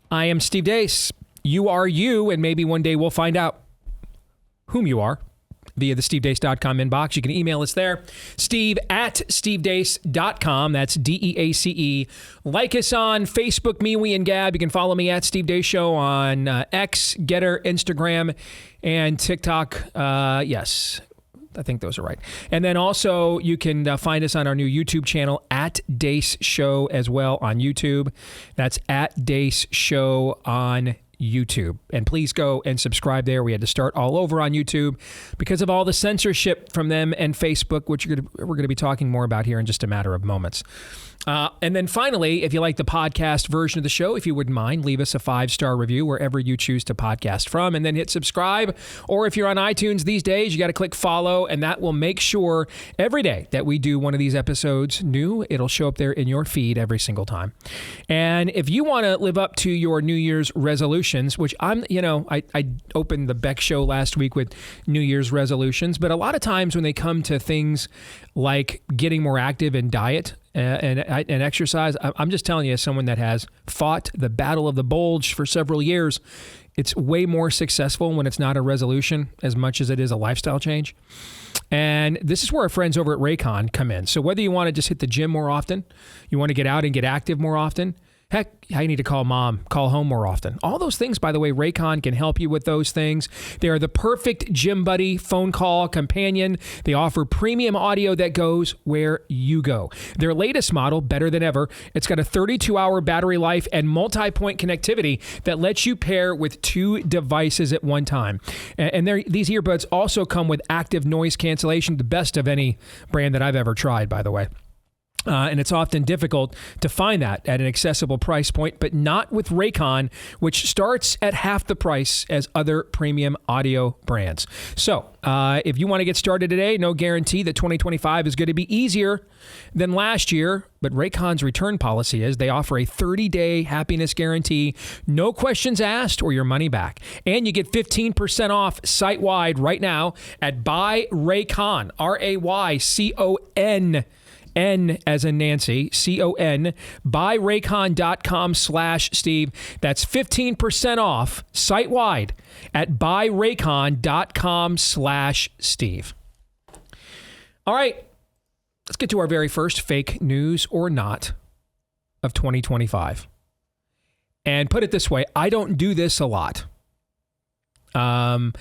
I am Steve Deace. You are you, and maybe one day we'll find out whom you are via the stevedeace.com inbox. You can email us there, steve@stevedeace.com. That's DEACE. Like us on Facebook, MeWe, and Gab. You can follow me at Steve Deace Show on X, Getter, Instagram, and TikTok. Yes. I think those are right. And then also you can find us on our new YouTube channel at Deace Show as well on YouTube. That's at Deace Show on YouTube. And please go and subscribe there. We had to start all over on YouTube because of all the censorship from them and Facebook, which we're going to be talking more about here in just a matter of moments. And then finally, if you like the podcast version of the show, if you wouldn't mind, leave us a 5-star review wherever you choose to podcast from, and then hit subscribe. Or if you're on iTunes these days, you got to click follow, and that will make sure every day that we do one of these episodes new, it'll show up there in your feed every single time. And if you want to live up to your New Year's resolutions, which I opened the Beck Show last week with New Year's resolutions, but a lot of times when they come to things like getting more active in diet, and exercise, I'm just telling you, as someone that has fought the battle of the bulge for several years, It's way more successful when it's not a resolution as much as it is a lifestyle change. And this is where our friends over at Raycon come in. So whether you want to just hit the gym more often, you want to get out and get active more often, heck, I need to call mom, call home more often. All those things, by the way, Raycon can help you with those things. They are the perfect gym buddy, phone call companion. They offer premium audio that goes where you go. Their latest model, better than ever, it's got a 32-hour battery life and multi-point connectivity that lets you pair with 2 devices at one time. And these earbuds also come with active noise cancellation, the best of any brand that I've ever tried, by the way. And it's often difficult to find that at an accessible price point, but not with Raycon, which starts at half the price as other premium audio brands. So if you want to get started today, no guarantee that 2025 is going to be easier than last year, but Raycon's return policy is they offer a 30-day happiness guarantee, no questions asked or your money back. And you get 15% off site-wide right now at Buy Raycon, Raycon. N as in Nancy, C-O-N, buyraycon.com/Steve. That's 15% off site-wide at buyraycon.com/Steve. All right, let's get to our very first fake news or not of 2025. And put it this way, I don't do this a lot. I'm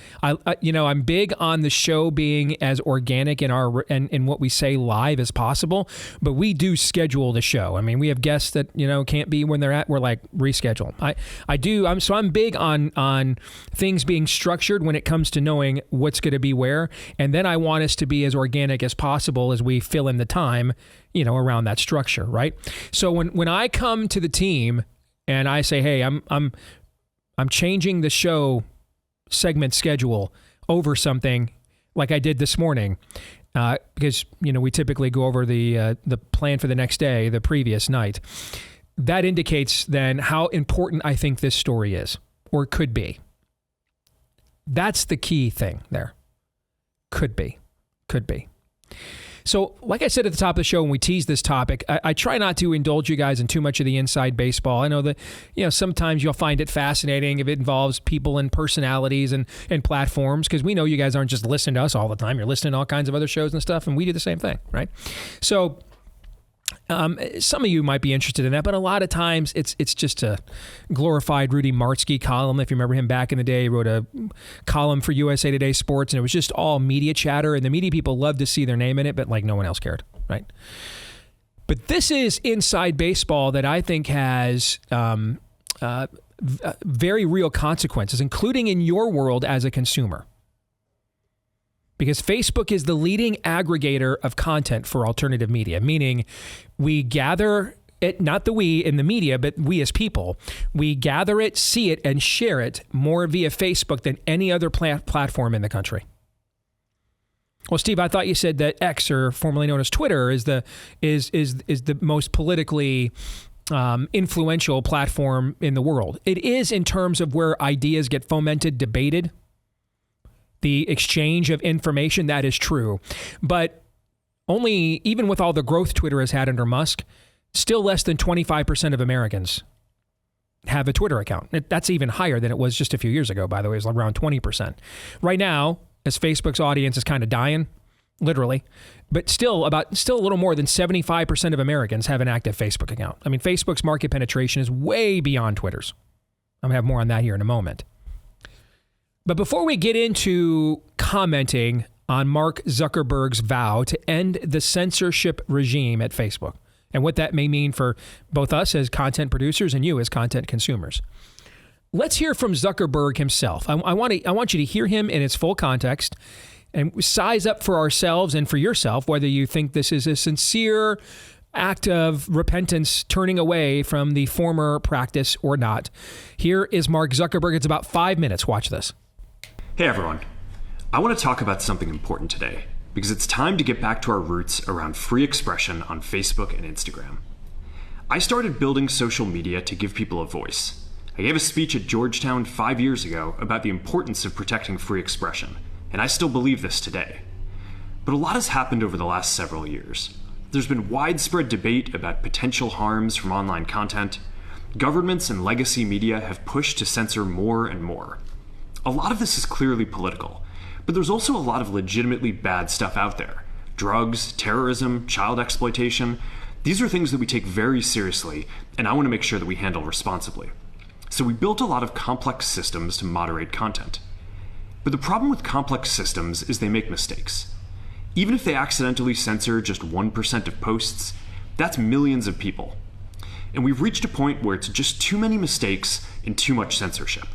big on the show being as organic in what we say live as possible, but we do schedule the show. I mean, we have guests that, can't be when they're at, we're like, reschedule. I'm big on things being structured when it comes to knowing what's going to be where. And then I want us to be as organic as possible as we fill in the time, around that structure. Right. So when I come to the team and I say, hey, I'm changing the show segment schedule over something like I did this morning, because we typically go over the plan for the next day, the previous night. That indicates then how important I think this story is, or could be. That's the key thing there. Could be. So, like I said at the top of the show when we teased this topic, I try not to indulge you guys in too much of the inside baseball. I know that, sometimes you'll find it fascinating if it involves people and personalities and platforms, because we know you guys aren't just listening to us all the time. You're listening to all kinds of other shows and stuff, and we do the same thing, right? So, some of you might be interested in that, but a lot of times it's just a glorified Rudy Martzke column. If you remember him back in the day, he wrote a column for USA Today Sports, and it was just all media chatter, and the media people loved to see their name in it, but like no one else cared, right? But this is inside baseball that I think has very real consequences, including in your world as a consumer. Because Facebook is the leading aggregator of content for alternative media, meaning we gather it, not the we in the media, but we as people, we gather it, see it, and share it more via Facebook than any other platform in the country. Well, Steve, I thought you said that X, or formerly known as Twitter, is the most politically influential platform in the world. It is in terms of where ideas get fomented, debated. The exchange of information, that is true. But only, even with all the growth Twitter has had under Musk, still less than 25% of Americans have a Twitter account. That's even higher than it was just a few years ago, by the way. It was around 20%. Right now, as Facebook's audience is kind of dying, literally, but still a little more than 75% of Americans have an active Facebook account. I mean, Facebook's market penetration is way beyond Twitter's. I'm going to have more on that here in a moment. But before we get into commenting on Mark Zuckerberg's vow to end the censorship regime at Facebook and what that may mean for both us as content producers and you as content consumers, let's hear from Zuckerberg himself. I want you to hear him in its full context and size up for ourselves and for yourself whether you think this is a sincere act of repentance, turning away from the former practice or not. Here is Mark Zuckerberg. It's about 5 minutes. Watch this. Hey everyone, I want to talk about something important today because it's time to get back to our roots around free expression on Facebook and Instagram. I started building social media to give people a voice. I gave a speech at Georgetown 5 years ago about the importance of protecting free expression, and I still believe this today. But a lot has happened over the last several years. There's been widespread debate about potential harms from online content. governments and legacy media have pushed to censor more and more. A lot of this is clearly political, but there's also a lot of legitimately bad stuff out there. Drugs, terrorism, child exploitation. These are things that we take very seriously, and I want to make sure that we handle responsibly. So we built a lot of complex systems to moderate content. But the problem with complex systems is they make mistakes. Even if they accidentally censor just 1% of posts, that's millions of people. And we've reached a point where it's just too many mistakes and too much censorship.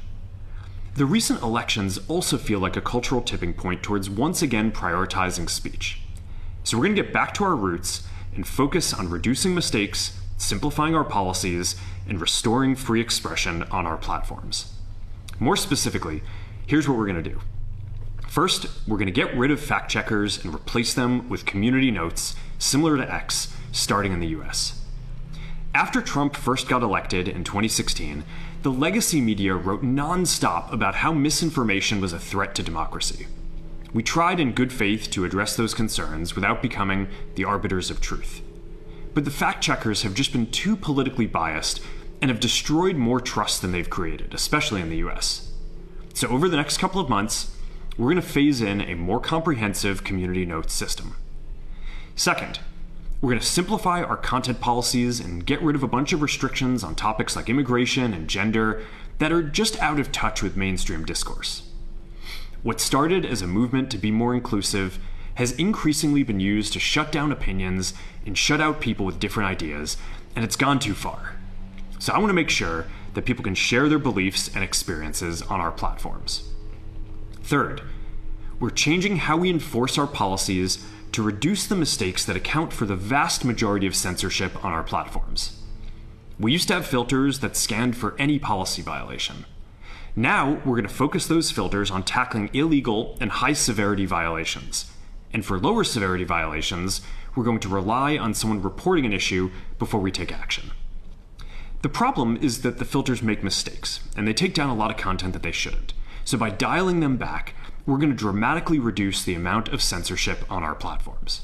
The recent elections also feel like a cultural tipping point towards once again prioritizing speech. So we're going to get back to our roots and focus on reducing mistakes, simplifying our policies, and restoring free expression on our platforms. More specifically, here's what we're going to do. First, we're going to get rid of fact checkers and replace them with community notes similar to X, starting in the US. After Trump first got elected in 2016, the legacy media wrote nonstop about how misinformation was a threat to democracy. We tried in good faith to address those concerns without becoming the arbiters of truth. But the fact checkers have just been too politically biased and have destroyed more trust than they've created, especially in the US. So over the next couple of months, we're going to phase in a more comprehensive community notes system. Second, we're going to simplify our content policies and get rid of a bunch of restrictions on topics like immigration and gender that are just out of touch with mainstream discourse. What started as a movement to be more inclusive has increasingly been used to shut down opinions and shut out people with different ideas, and it's gone too far. So I want to make sure that people can share their beliefs and experiences on our platforms. Third, we're changing how we enforce our policies to reduce the mistakes that account for the vast majority of censorship on our platforms. We used to have filters that scanned for any policy violation. Now, we're going to focus those filters on tackling illegal and high-severity violations. And for lower severity violations, we're going to rely on someone reporting an issue before we take action. The problem is that the filters make mistakes, and they take down a lot of content that they shouldn't. So by dialing them back, we're going to dramatically reduce the amount of censorship on our platforms.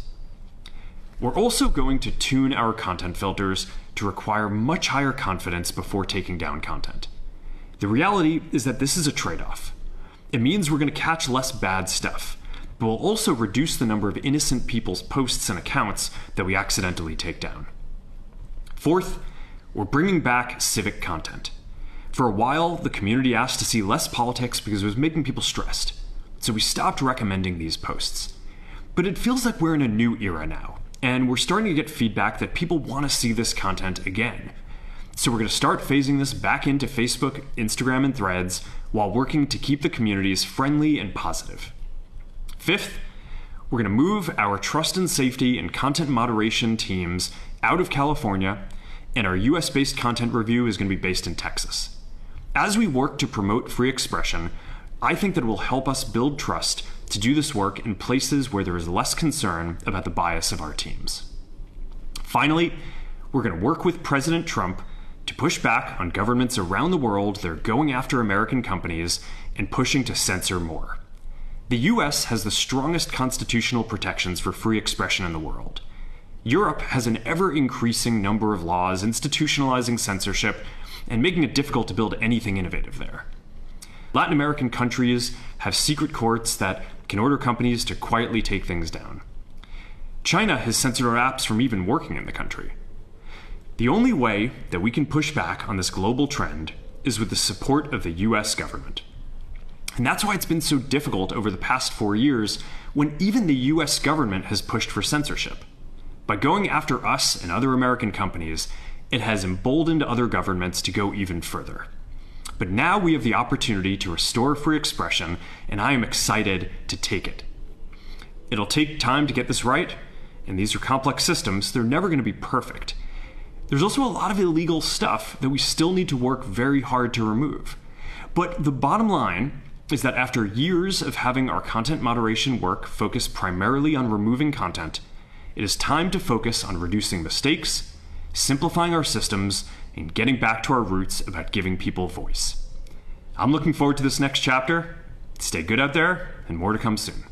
We're also going to tune our content filters to require much higher confidence before taking down content. The reality is that this is a trade-off. It means we're going to catch less bad stuff, but we'll also reduce the number of innocent people's posts and accounts that we accidentally take down. Fourth, we're bringing back civic content. For a while, the community asked to see less politics because it was making people stressed, so we stopped recommending these posts. But it feels like we're in a new era now, and we're starting to get feedback that people want to see this content again. So we're going to start phasing this back into Facebook, Instagram, and Threads while working to keep the communities friendly and positive. Fifth, we're going to move our trust and safety and content moderation teams out of California, and our US-based content review is going to be based in Texas. As we work to promote free expression, I think that it will help us build trust to do this work in places where there is less concern about the bias of our teams. Finally, we're going to work with President Trump to push back on governments around the world that are going after American companies and pushing to censor more. The US has the strongest constitutional protections for free expression in the world. Europe has an ever-increasing number of laws institutionalizing censorship and making it difficult to build anything innovative there. Latin American countries have secret courts that can order companies to quietly take things down. China has censored our apps from even working in the country. The only way that we can push back on this global trend is with the support of the US government. And that's why it's been so difficult over the past 4 years when even the US government has pushed for censorship. By going after us and other American companies, it has emboldened other governments to go even further. But now we have the opportunity to restore free expression, and I am excited to take it. It'll take time to get this right, and these are complex systems. They're never going to be perfect. There's also a lot of illegal stuff that we still need to work very hard to remove. But the bottom line is that after years of having our content moderation work focus primarily on removing content, it is time to focus on reducing mistakes, simplifying our systems, and getting back to our roots about giving people voice. I'm looking forward to this next chapter. Stay good out there, and more to come soon.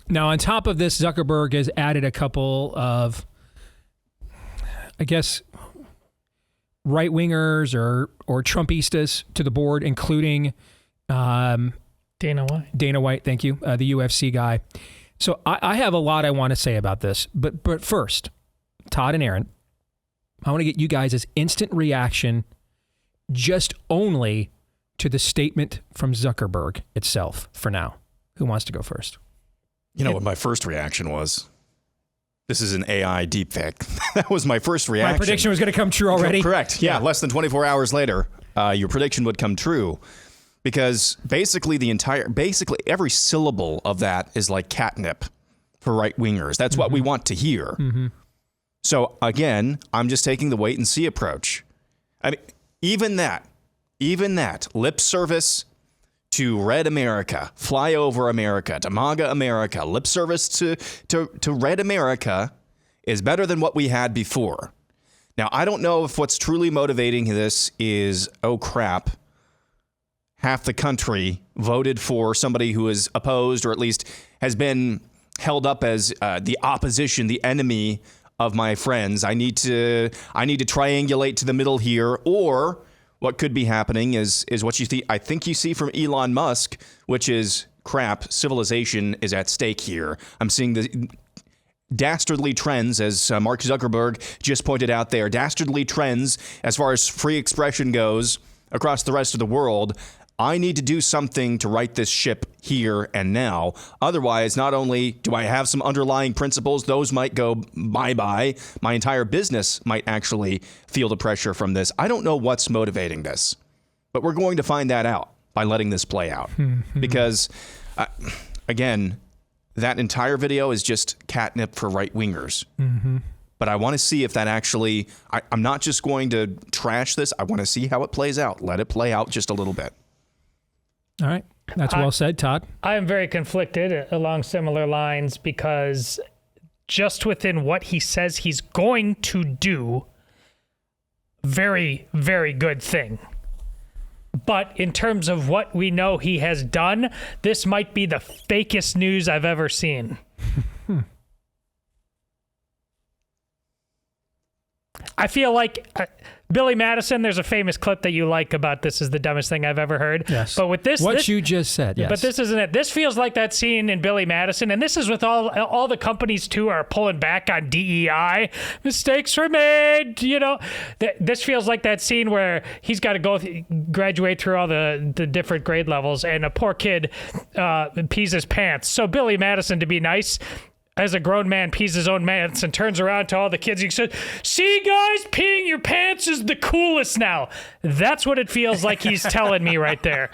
Now, on top of this, Zuckerberg has added a couple of, I guess, right-wingers or Trumpistas to the board, including Dana White, thank you, the UFC guy. So I have a lot I want to say about this. But first, Todd and Aaron, I want to get you guys' instant reaction just only to the statement from Zuckerberg itself for now. Who wants to go first? You know what my first reaction was? This is an AI deepfake. That was my first reaction. My prediction was going to come true already? Correct. Yeah, less than 24 hours later, your prediction would come true. Because basically every syllable of that is like catnip for right-wingers. That's what we want to hear. Mm-hmm. So again, I'm just taking the wait and see approach. I mean, even that lip service to Red America, flyover America, to MAGA America, lip service to Red America is better than what we had before. Now, I don't know if what's truly motivating this is, oh crap, half the country voted for somebody who is opposed or at least has been held up as the opposition, the enemy of my friends. I need to triangulate to the middle here. Or what could be happening is what I think you see from Elon Musk, which is crap. Civilization is at stake here. I'm seeing the dastardly trends, as Mark Zuckerberg just pointed out there, dastardly trends as far as free expression goes across the rest of the world. I need to do something to right this ship here and now. Otherwise, not only do I have some underlying principles, those might go bye-bye. My entire business might actually feel the pressure from this. I don't know what's motivating this, but we're going to find that out by letting this play out. Because, again, that entire video is just catnip for right-wingers. Mm-hmm. But I want to see if that actually, I'm not just going to trash this. I want to see how it plays out. Let it play out just a little bit. All right. That's well said, Todd. I am very conflicted along similar lines because just within what he says he's going to do, very, very good thing. But in terms of what we know he has done, this might be the fakest news I've ever seen. I feel like Billy Madison, there's a famous clip that you like about this is the dumbest thing I've ever heard. Yes. But with this... What you just said, yes. But this isn't it. This feels like that scene in Billy Madison, and this is with all the companies, too, are pulling back on DEI. Mistakes were made, you know. This feels like that scene where he's got to graduate through all the different grade levels, and a poor kid pees his pants. So Billy Madison, to be nice... as a grown man, pees his own pants and turns around to all the kids. He said, "See, guys, peeing your pants is the coolest now." That's what it feels like he's telling me right there.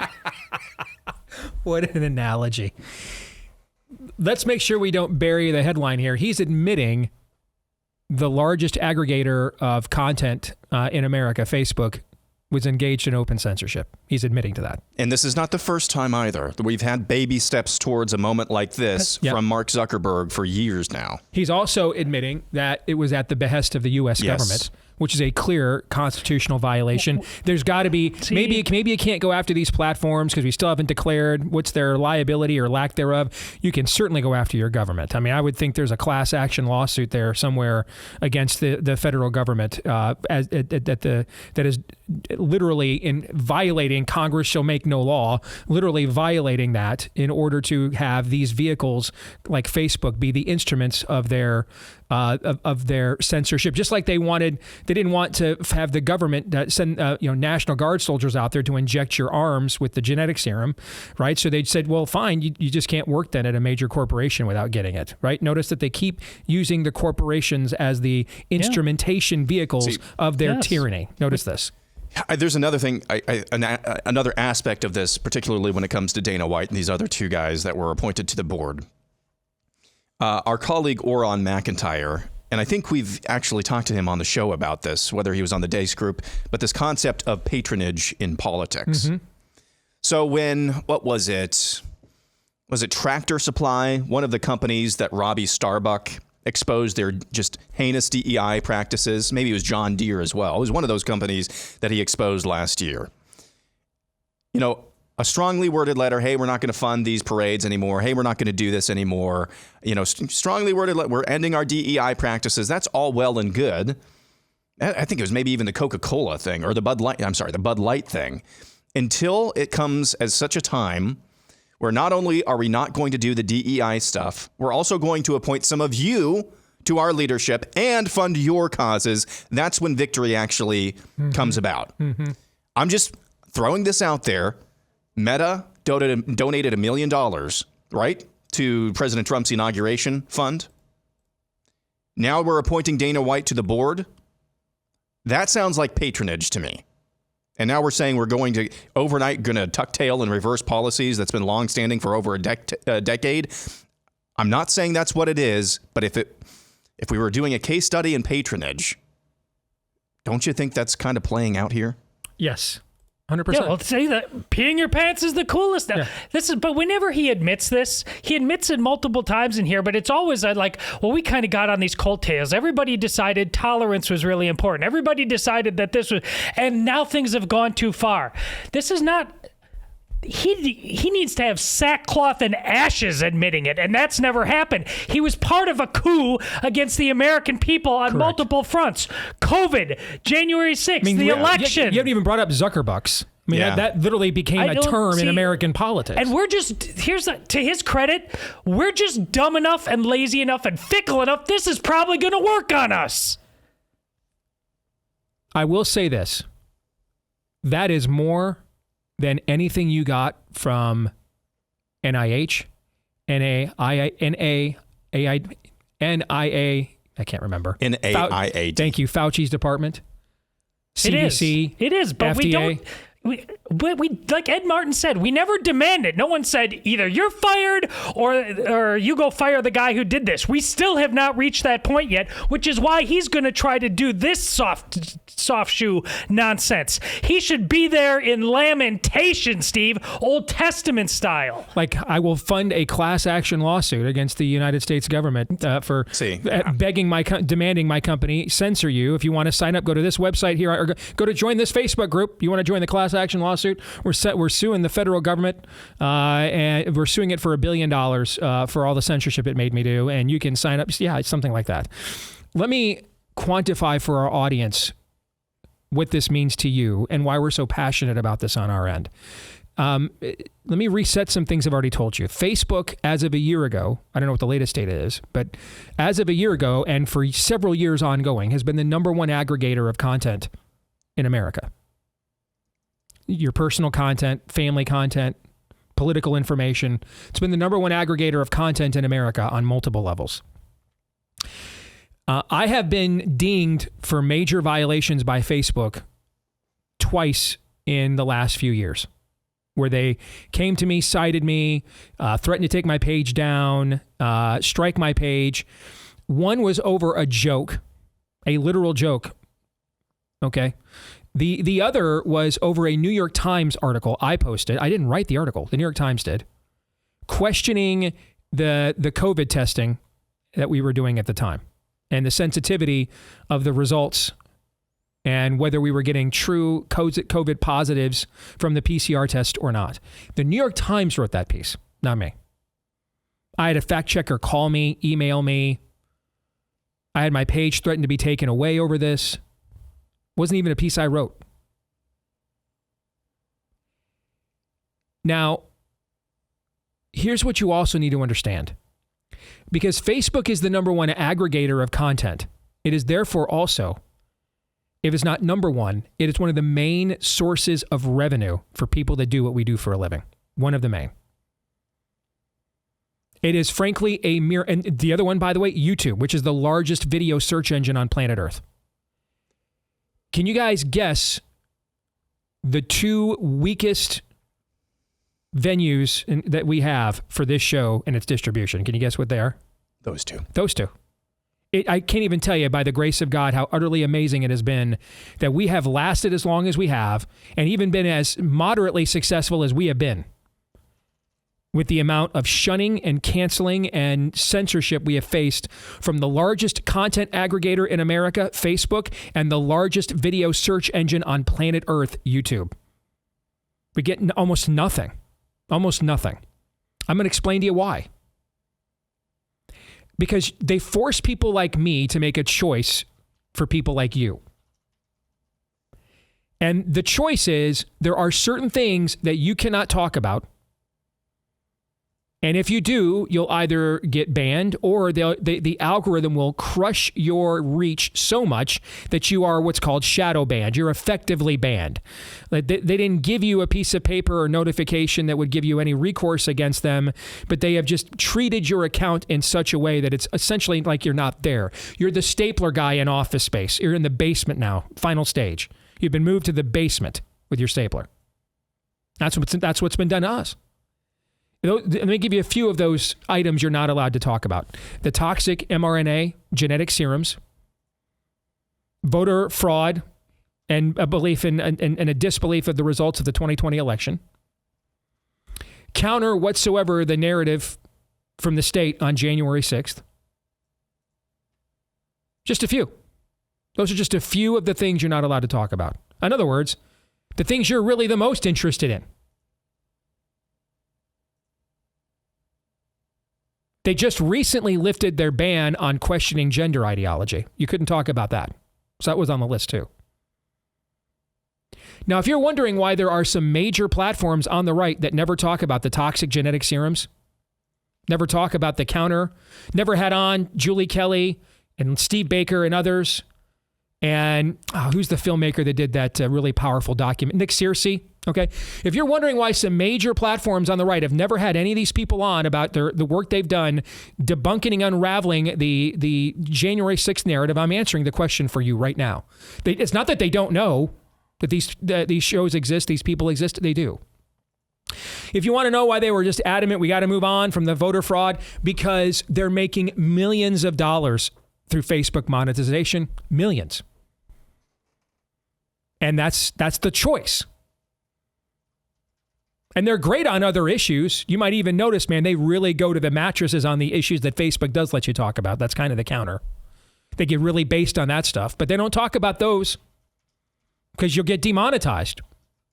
What an analogy. Let's make sure we don't bury the headline here. He's admitting the largest aggregator of content in America, Facebook, was engaged in open censorship. He's admitting to that. And this is not the first time either. We've had baby steps towards a moment like this from Mark Zuckerberg for years now. He's also admitting that it was at the behest of the U.S. government, which is a clear constitutional violation. There's got to be, maybe you can't go after these platforms because we still haven't declared what's their liability or lack thereof. You can certainly go after your government. I mean, I would think there's a class action lawsuit there somewhere against the federal government that is literally in violating Congress shall make no law, literally violating that in order to have these vehicles like Facebook be the instruments of their censorship, just like they didn't want to have the government send National Guard soldiers out there to inject your arms with the genetic serum, right? So they said, well, fine, you just can't work then at a major corporation without getting it, right? Notice that they keep using the corporations as the instrumentation vehicles of their tyranny. Notice this. There's another thing, another aspect of this, particularly when it comes to Dana White and these other two guys that were appointed to the board. Our colleague Oron McIntyre, and I think we've actually talked to him on the show about this, whether he was on the Deace group, but this concept of patronage in politics. Mm-hmm. So what was it? Was it Tractor Supply, one of the companies that Robbie Starbuck exposed their just heinous DEI practices? Maybe it was John Deere as well. It was one of those companies that he exposed last year. You know, a strongly worded letter, hey, we're not going to fund these parades anymore. Hey, we're not going to do this anymore. You know, strongly worded, we're ending our DEI practices. That's all well and good. I think it was maybe even the Coca-Cola thing or the Bud Light thing, until it comes as such a time where not only are we not going to do the DEI stuff, we're also going to appoint some of you to our leadership and fund your causes. That's when victory actually comes about. I'm just throwing this out there. Meta donated $1 million, right, to President Trump's inauguration fund. Now we're appointing Dana White to the board. That sounds like patronage to me. And now we're saying we're going to tuck tail and reverse policies that's been longstanding for over a decade. I'm not saying that's what it is, but if we were doing a case study in patronage, don't you think that's kind of playing out here? Yes. 100%. Yeah, well, say that peeing your pants is the coolest now. Yeah. But whenever he admits this, he admits it multiple times in here, but it's always like, well, we kind of got on these coattails. Everybody decided tolerance was really important. Everybody decided that this was, and now things have gone too far. This is not, he needs to have sackcloth and ashes admitting it, and that's never happened. He was part of a coup against the American people on multiple fronts. COVID, January 6th, the election. You haven't even brought up Zuckerbucks. I mean, that literally became a term in American politics. And we're just, to his credit, we're just dumb enough and lazy enough and fickle enough. This is probably going to work on us. I will say this. That is more than anything you got from NIH, NIA, I can't remember. NIAID. Thank you, Fauci's department. CDC. It is, but FDA. we don't. We, like Ed Martin said, we never demanded. No one said either you're fired or you go fire the guy who did this. We still have not reached that point yet, which is why he's going to try to do this soft shoe nonsense. He should be there in lamentation, Steve, Old Testament style. Like, I will fund a class action lawsuit against the United States government for demanding my company censor you. If you want to sign up, go to this website here or go to join this Facebook group. You want to join the class action lawsuit? We're suing the federal government, and we're suing it for $1 billion for all the censorship it made me do. And you can sign up. Yeah, it's something like that. Let me quantify for our audience what this means to you and why we're so passionate about this on our end. Let me reset some things I've already told you. Facebook, as of a year ago, I don't know what the latest data is, but as of a year ago and for several years ongoing, has been the #1 aggregator of content in America. Your personal content, family content, political information. It's been the #1 aggregator of content in America on multiple levels. I have been dinged for major violations by Facebook twice in the last few years, where they came to me, cited me, threatened to take my page down, strike my page. One was over a joke, a literal joke. Okay. The other was over a New York Times article I posted. I didn't write the article. The New York Times did. Questioning the COVID testing that we were doing at the time and the sensitivity of the results and whether we were getting true COVID positives from the PCR test or not. The New York Times wrote that piece, not me. I had a fact checker call me, email me. I had my page threatened to be taken away over this. Wasn't even a piece I wrote. Now, here's what you also need to understand. Because Facebook is the #1 aggregator of content, it is therefore also, if it's not #1, it is one of the main sources of revenue for people that do what we do for a living. One of the main. It is frankly a mere, and the other one, by the way, YouTube, which is the largest video search engine on planet Earth. Can you guys guess the 2 weakest venues that we have for this show and its distribution? Can you guess what they are? Those two. I can't even tell you, by the grace of God, how utterly amazing it has been that we have lasted as long as we have and even been as moderately successful as we have been with the amount of shunning and canceling and censorship we have faced from the largest content aggregator in America, Facebook, and the largest video search engine on planet Earth, YouTube. We get almost nothing. Almost nothing. I'm going to explain to you why. Because they force people like me to make a choice for people like you. And the choice is there are certain things that you cannot talk about. And if you do, you'll either get banned or the algorithm will crush your reach so much that you are what's called shadow banned. You're effectively banned. They didn't give you a piece of paper or notification that would give you any recourse against them, but they have just treated your account in such a way that it's essentially like you're not there. You're the stapler guy in Office Space. You're in the basement now, final stage. You've been moved to the basement with your stapler. That's what's been done to us. Let me give you a few of those items you're not allowed to talk about. The toxic mRNA genetic serums, voter fraud, and a belief in a disbelief of the results of the 2020 election. Counter whatsoever the narrative from the state on January 6th. Just a few. Those are just a few of the things you're not allowed to talk about. In other words, the things you're really the most interested in. They just recently lifted their ban on questioning gender ideology. You couldn't talk about that. So that was on the list too. Now, if you're wondering why there are some major platforms on the right that never talk about the toxic genetic serums, never talk about the counter, never had on Julie Kelly and Steve Baker and others, and who's the filmmaker that did that really powerful document? Nick Searcy. Okay. If you're wondering why some major platforms on the right have never had any of these people on about the work they've done debunking and unraveling the January 6th narrative, I'm answering the question for you right now. It's not that they don't know that these shows exist, these people exist, they do. If you want to know why they were just adamant, we got to move on from the voter fraud, because they're making millions of dollars through Facebook monetization, millions. And that's the choice. And they're great on other issues. You might even notice, man, they really go to the mattresses on the issues that Facebook does let you talk about. That's kind of the counter. They get really based on that stuff, but they don't talk about those because you'll get demonetized.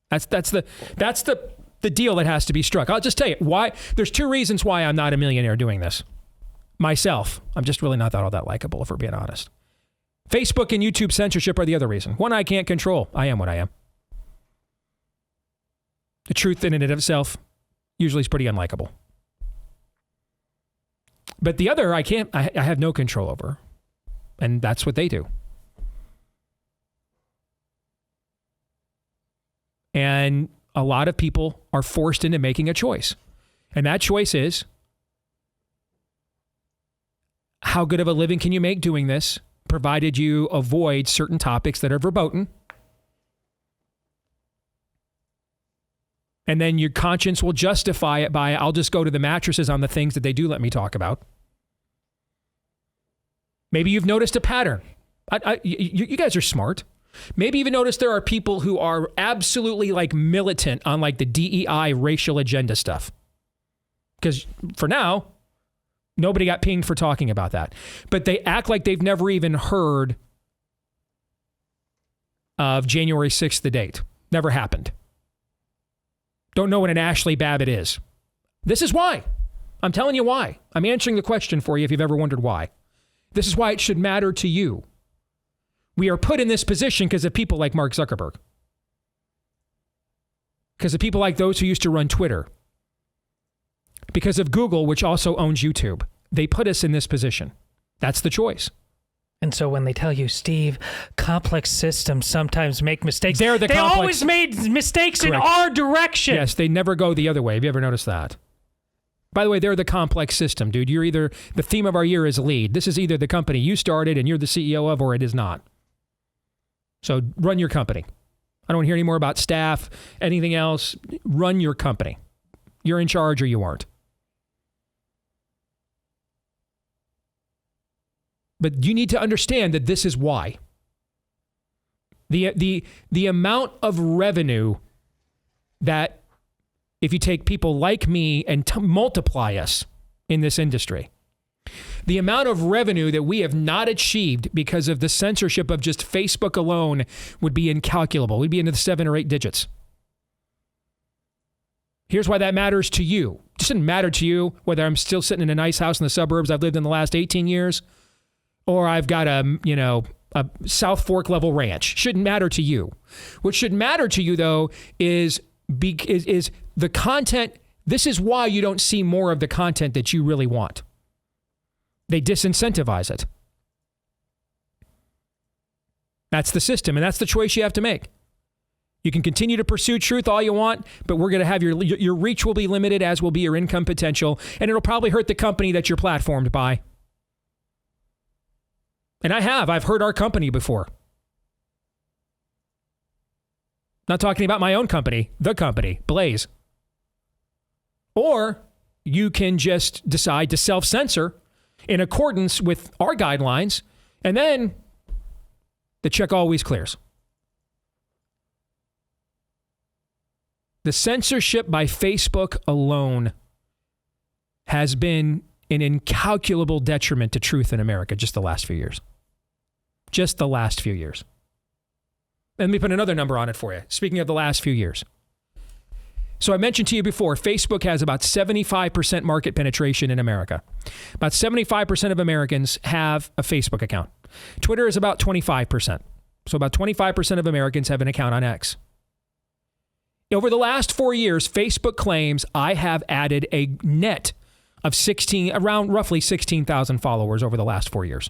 That's the deal that has to be struck. I'll just tell you why. There's two reasons why I'm not a millionaire doing this. Myself, I'm just really not all that likable, if we're being honest. Facebook and YouTube censorship are the other reason. One I can't control. I am what I am. The truth in and of itself usually is pretty unlikable. But the other I have no control over. And that's what they do. And a lot of people are forced into making a choice. And that choice is, how good of a living can you make doing this, provided you avoid certain topics that are verboten? And then your conscience will justify it by, I'll just go to the mattresses on the things that they do let me talk about. Maybe you've noticed a pattern. You guys are smart. Maybe you've noticed there are people who are absolutely like militant on like the DEI racial agenda stuff. Because for now, nobody got pinged for talking about that. But they act like they've never even heard of January 6th, the date. Never happened. Don't know what an Ashley Babbitt is. This is why. I'm telling you why. I'm answering the question for you if you've ever wondered why. This is why it should matter to you. We are put in this position because of people like Mark Zuckerberg. Because of people like those who used to run Twitter. Because of Google, which also owns YouTube. They put us in this position. That's the choice. And so when they tell you, Steve, complex systems sometimes make mistakes. They always made mistakes Correct. In our direction. Yes, they never go the other way. Have you ever noticed that? By the way, they're the complex system, dude. You're either, the theme of our year is lead. This is either the company you started and you're the CEO of, or it is not. So run your company. I don't want to hear any more about staff, anything else. Run your company. You're in charge or you aren't. But you need to understand that this is why. The amount of revenue that, if you take people like me and multiply us in this industry, the amount of revenue that we have not achieved because of the censorship of just Facebook alone would be incalculable. We'd be into the 7 or 8 digits. Here's why that matters to you. It doesn't matter to you whether I'm still sitting in a nice house in the suburbs I've lived in the last 18 years, or I've got a a South Fork level ranch. Shouldn't matter to you. What should matter to you, though, is the content. This is why you don't see more of the content that you really want. They disincentivize it. That's the system, and that's the choice you have to make. You can continue to pursue truth all you want, but we're going to have your reach will be limited, as will be your income potential, and it'll probably hurt the company that you're platformed by. And I've hurt our company before. Not talking about my own company, the company, Blaze. Or you can just decide to self-censor in accordance with our guidelines, and then the check always clears. The censorship by Facebook alone has been an incalculable detriment to truth in America just the last few years. Just the last few years. Let me put another number on it for you. Speaking of the last few years. So I mentioned to you before, Facebook has about 75% market penetration in America. About 75% of Americans have a Facebook account. Twitter is about 25%. So about 25% of Americans have an account on X. Over the last 4 years, Facebook claims I have added a net of around roughly 16,000 followers over the last 4 years.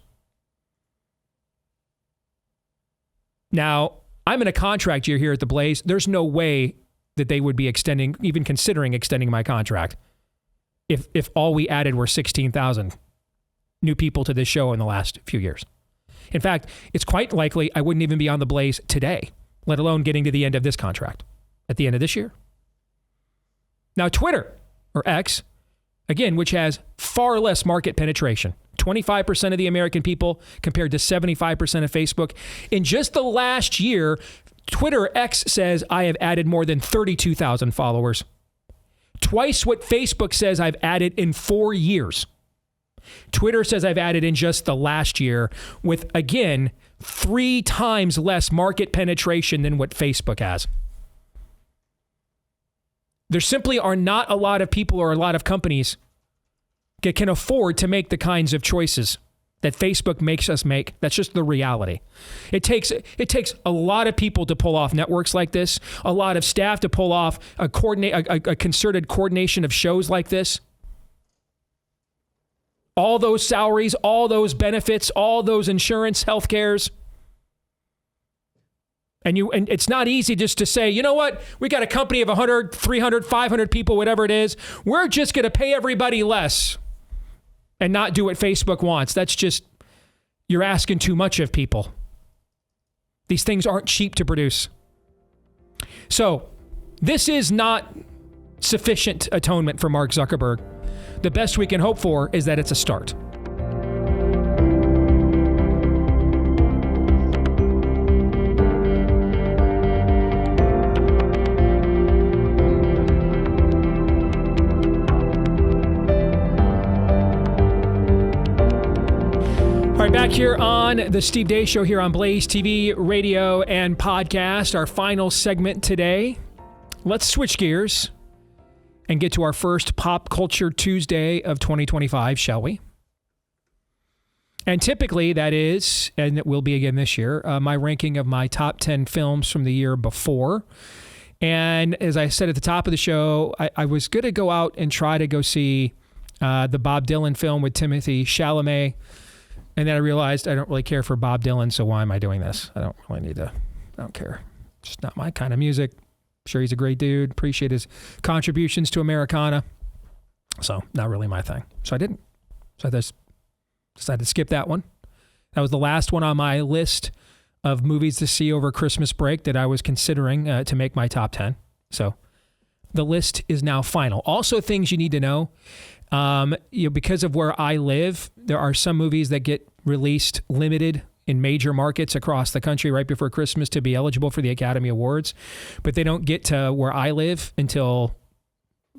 Now, I'm in a contract year here at the Blaze. There's no way that they would be even considering extending my contract if all we added were 16,000 new people to this show in the last few years. In fact, it's quite likely I wouldn't even be on the Blaze today, let alone getting to the end of this contract at the end of this year. Now, Twitter, or X, again, which has far less market penetration, 25% of the American people compared to 75% of Facebook. In just the last year, Twitter X says I have added more than 32,000 followers. Twice what Facebook says I've added in 4 years. Twitter says I've added in just the last year with, again, 3 times less market penetration than what Facebook has. There simply are not a lot of people or a lot of companies that can afford to make the kinds of choices that Facebook makes us make. That's just the reality. It takes a lot of people to pull off networks like this, a lot of staff to pull off a concerted coordination of shows like this. All those salaries, all those benefits, all those insurance, health cares. And it's not easy just to say, you know what? We got a company of 100, 300, 500 people, whatever it is. We're just going to pay everybody less and not do what Facebook wants. That's just, you're asking too much of people. These things aren't cheap to produce. So this is not sufficient atonement for Mark Zuckerberg. The best we can hope for is that it's a start. All right, back here on the Steve Deace Show here on Blaze TV, radio, and podcast. Our final segment today. Let's switch gears and get to our first Pop Culture Tuesday of 2025, shall we? And typically that is, and it will be again this year, my ranking of my top 10 films from the year before. And as I said at the top of the show, I was going to go out and try to go see the Bob Dylan film with Timothée Chalamet. And then I realized I don't really care for Bob Dylan, so why am I doing this? I don't care. It's just not my kind of music. I'm sure he's a great dude. Appreciate his contributions to Americana. So not really my thing. So I didn't. So I just decided to skip that one. That was the last one on my list of movies to see over Christmas break that I was considering to make my top 10. So the list is now final. Also, things you need to know. Because of where I live, there are some movies that get released limited in major markets across the country right before Christmas to be eligible for the Academy Awards, but they don't get to where I live until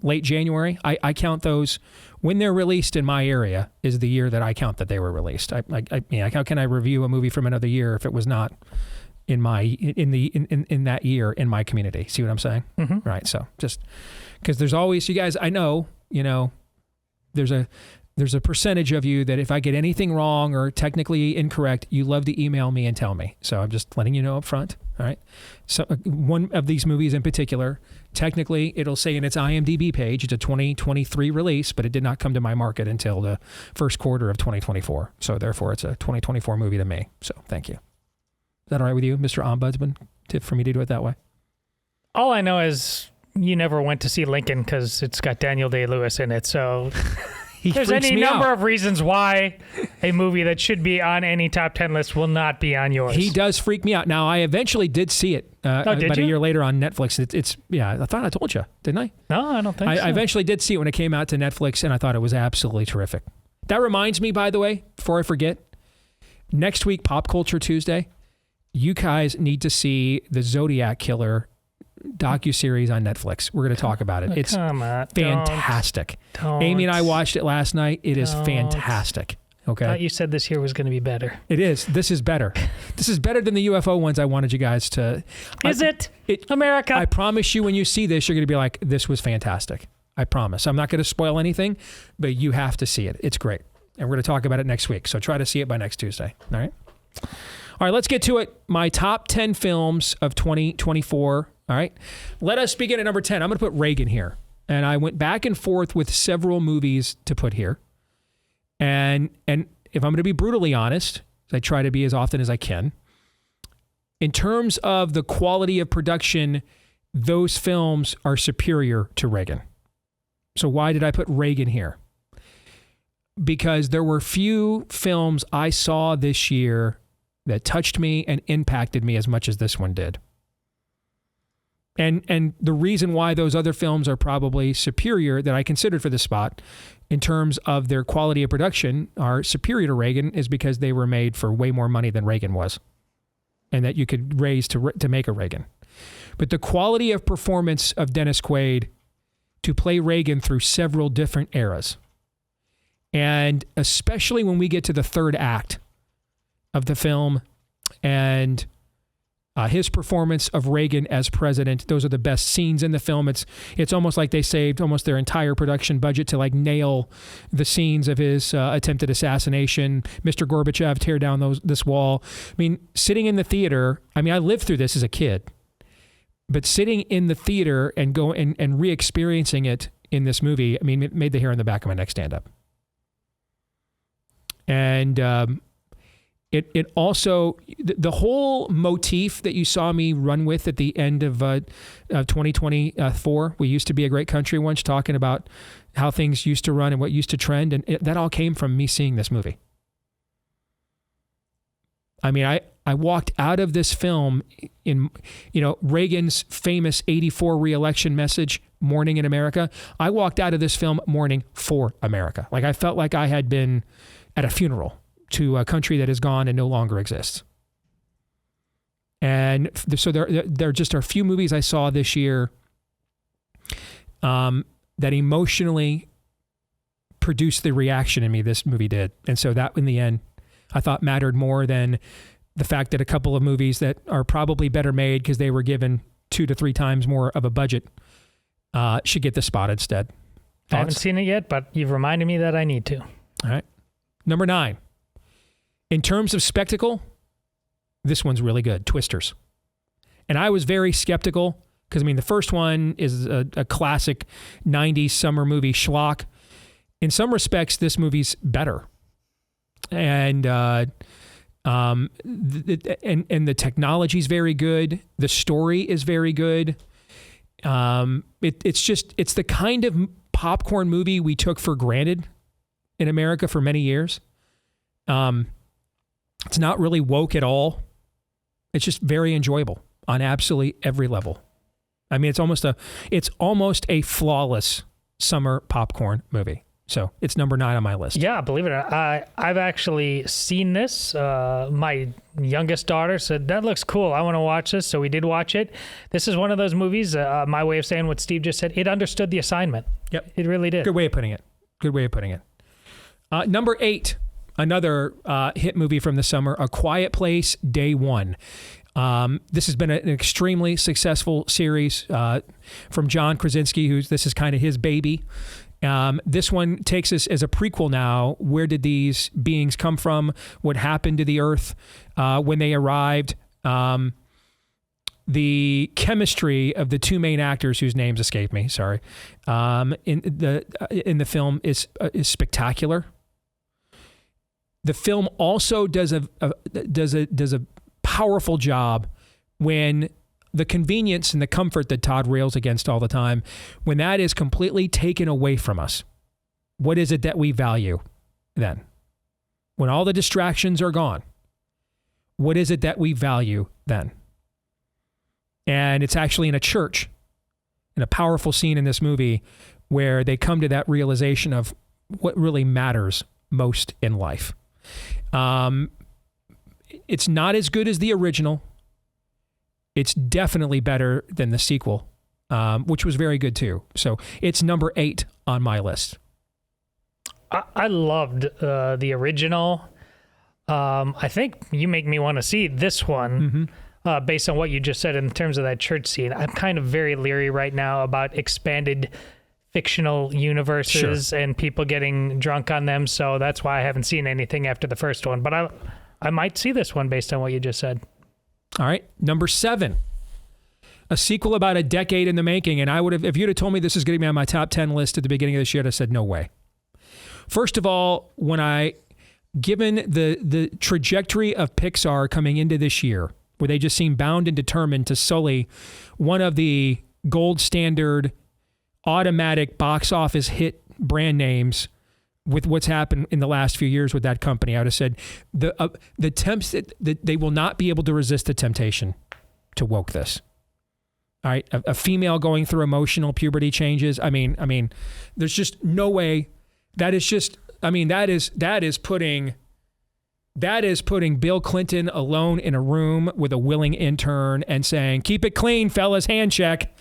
late January. I count those when they're released in my area is the year that I count that they were released. How can I review a movie from another year if it was not in that year in my community? See what I'm saying? Mm-hmm. Right. So just because there's always, you guys, I know, there's there's a percentage of you that if I get anything wrong or technically incorrect, you love to email me and tell me. So I'm just letting you know up front. All right. So one of these movies in particular, technically it'll say in its IMDb page, it's a 2023 release, but it did not come to my market until the first quarter of 2024. So therefore it's a 2024 movie to me. So thank you. Is that all right with you, Mr. Ombudsman, for me to do it that way? All I know is you never went to see Lincoln because it's got Daniel Day-Lewis in it. So there's any number of reasons why a movie that should be on any top 10 list will not be on yours. He does freak me out. Now, I eventually did see it about a year later on Netflix. It's I thought I told you, didn't I? No, I don't think so. I eventually did see it when it came out to Netflix, and I thought it was absolutely terrific. That reminds me, by the way, before I forget, next week, Pop Culture Tuesday, you guys need to see the Zodiac Killer docuseries on Netflix. We're going to talk about it. It's fantastic. Don't. Amy and I watched it last night. It is fantastic. Okay. I thought you said this year was going to be better. It is. This is better. This is better than the UFO ones I wanted you guys to. Is it? America? I promise you when you see this, you're going to be like, this was fantastic. I promise. I'm not going to spoil anything, but you have to see it. It's great. And we're going to talk about it next week. So try to see it by next Tuesday. All right. All right, let's get to it. My top 10 films of 2024. All right. Let us begin at number 10. I'm going to put Reagan here. And I went back and forth with several movies to put here. And if I'm going to be brutally honest, I try to be as often as I can, in terms of the quality of production, those films are superior to Reagan. So why did I put Reagan here? Because there were few films I saw this year that touched me and impacted me as much as this one did. And the reason why those other films are probably superior that I considered for this spot in terms of their quality of production are superior to Reagan is because they were made for way more money than Reagan was and that you could raise to make a Reagan. But the quality of performance of Dennis Quaid to play Reagan through several different eras, and especially when we get to the third act of the film and his performance of Reagan as president, those are the best scenes in the film. It's almost like they saved almost their entire production budget to like nail the scenes of his attempted assassination. Mr. Gorbachev, tear down this wall. I mean, sitting in the theater, I mean, I lived through this as a kid, but sitting in the theater and and re-experiencing it in this movie, I mean, it made the hair on the back of my neck stand up. And it also, the whole motif that you saw me run with at the end of 2024, we used to be a great country once, talking about how things used to run and what used to trend. And that all came from me seeing this movie. I mean, I walked out of this film in, Reagan's famous 84 re-election message, Morning in America. I walked out of this film mourning for America. Like I felt like I had been at a funeral to a country that is gone and no longer exists. And so there just are a few movies I saw this year that emotionally produced the reaction in me this movie did. And so that in the end, I thought mattered more than the fact that a couple of movies that are probably better made because they were given 2 to 3 times more of a budget should get the spot instead. Thoughts? I haven't seen it yet, but you've reminded me that I need to. All right. Number 9. In terms of spectacle, this one's really good, Twisters. And I was very skeptical because, I mean, the first one is a classic 90s summer movie schlock. In some respects, this movie's better. And the technology's very good. The story is very good. It's the kind of popcorn movie we took for granted in America for many years. It's not really woke at all. It's just very enjoyable on absolutely every level. I mean, it's almost a flawless summer popcorn movie. So it's number 9 on my list. Yeah, believe it or not, I've actually seen this. My youngest daughter said, "That looks cool. I want to watch this." So we did watch it. This is one of those movies, my way of saying what Steve just said, it understood the assignment. Yep. It really did. Good way of putting it. Number 8, another hit movie from the summer, A Quiet Place, Day One. This has been an extremely successful series from John Krasinski, this is kind of his baby. This one takes us as a prequel now. Where did these beings come from? What happened to the Earth when they arrived? The chemistry of the two main actors whose names escape me, sorry, in the film is spectacular. The film also does a powerful job when the convenience and the comfort that Todd rails against all the time, when that is completely taken away from us. What is it that we value then? When all the distractions are gone, what is it that we value then? And it's actually in a church, in a powerful scene in this movie, where they come to that realization of what really matters most in life. It's not as good as the original. It's definitely better than the sequel, which was very good too. So it's number 8 on my list. I loved the original. I think you make me want to see this one. Based on what you just said in terms of that church scene. I'm kind of very leery right now about expanded fictional universes and people getting drunk on them, so that's why I haven't seen anything after the first one. But I might see this one based on what you just said. All right, number 7. A sequel about a decade in the making, and I would have, if you'd have told me this is going to be on my top 10 list at the beginning of this year, I'd have said no way. First of all, given the trajectory of Pixar coming into this year, where they just seem bound and determined to sully one of the gold standard automatic box office hit brand names with what's happened in the last few years with that company, I would have said the attempts that they will not be able to resist the temptation to woke this. All right, a female going through emotional puberty changes. I mean, there's just no way. That is just. I mean, that is putting Bill Clinton alone in a room with a willing intern and saying, "Keep it clean, fellas, hand check."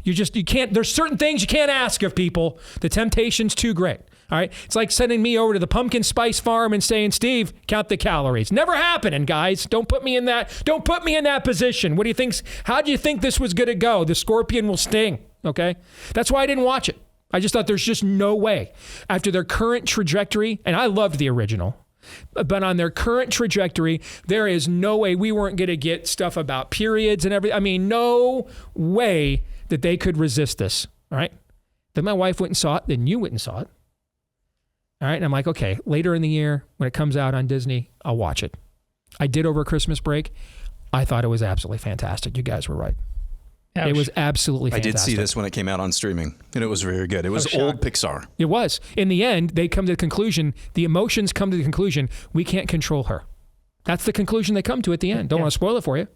You can't, there's certain things you can't ask of people. The temptation's too great. All right. It's like sending me over to the pumpkin spice farm and saying, "Steve, count the calories." Never happening, guys. Don't put me in that position. What do you think? How do you think this was going to go? The scorpion will sting. Okay. That's why I didn't watch it. I just thought there's just no way after their current trajectory. And I loved the original. But on their current trajectory, there is no way we weren't going to get stuff about periods and everything. I mean, no way that they could resist this. All right. Then my wife went and saw it. Then you went and saw it. All right. And I'm like, okay, later in the year when it comes out on Disney, I'll watch it. I did over Christmas break. I thought it was absolutely fantastic. You guys were right. It was absolutely fantastic. I did see this when it came out on streaming, and it was very good. It was old Pixar. It was. In the end, they come to the conclusion, the emotions come to the conclusion, we can't control her. That's the conclusion they come to at the end. Don't want to spoil it for you.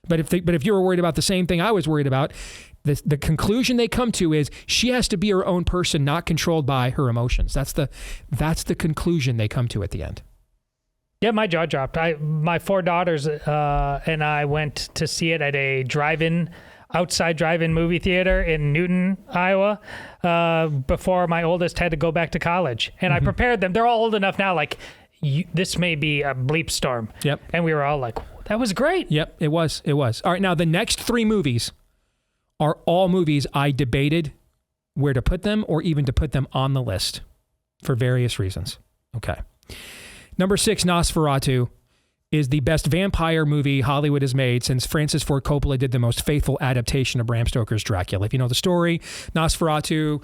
But if you were worried about the same thing I was worried about, the conclusion they come to is she has to be her own person, not controlled by her emotions. That's the conclusion they come to at the end. Yeah, my jaw dropped. My 4 daughters and I went to see it at a outside drive-in movie theater in Newton, Iowa, before my oldest had to go back to college. And I prepared them. They're all old enough now, like, this may be a bleep storm. Yep. And we were all like, that was great. Yep, it was. All right, now the next 3 movies are all movies I debated where to put them or even to put them on the list for various reasons. Okay. Number 6, Nosferatu, is the best vampire movie Hollywood has made since Francis Ford Coppola did the most faithful adaptation of Bram Stoker's Dracula. If you know the story, Nosferatu,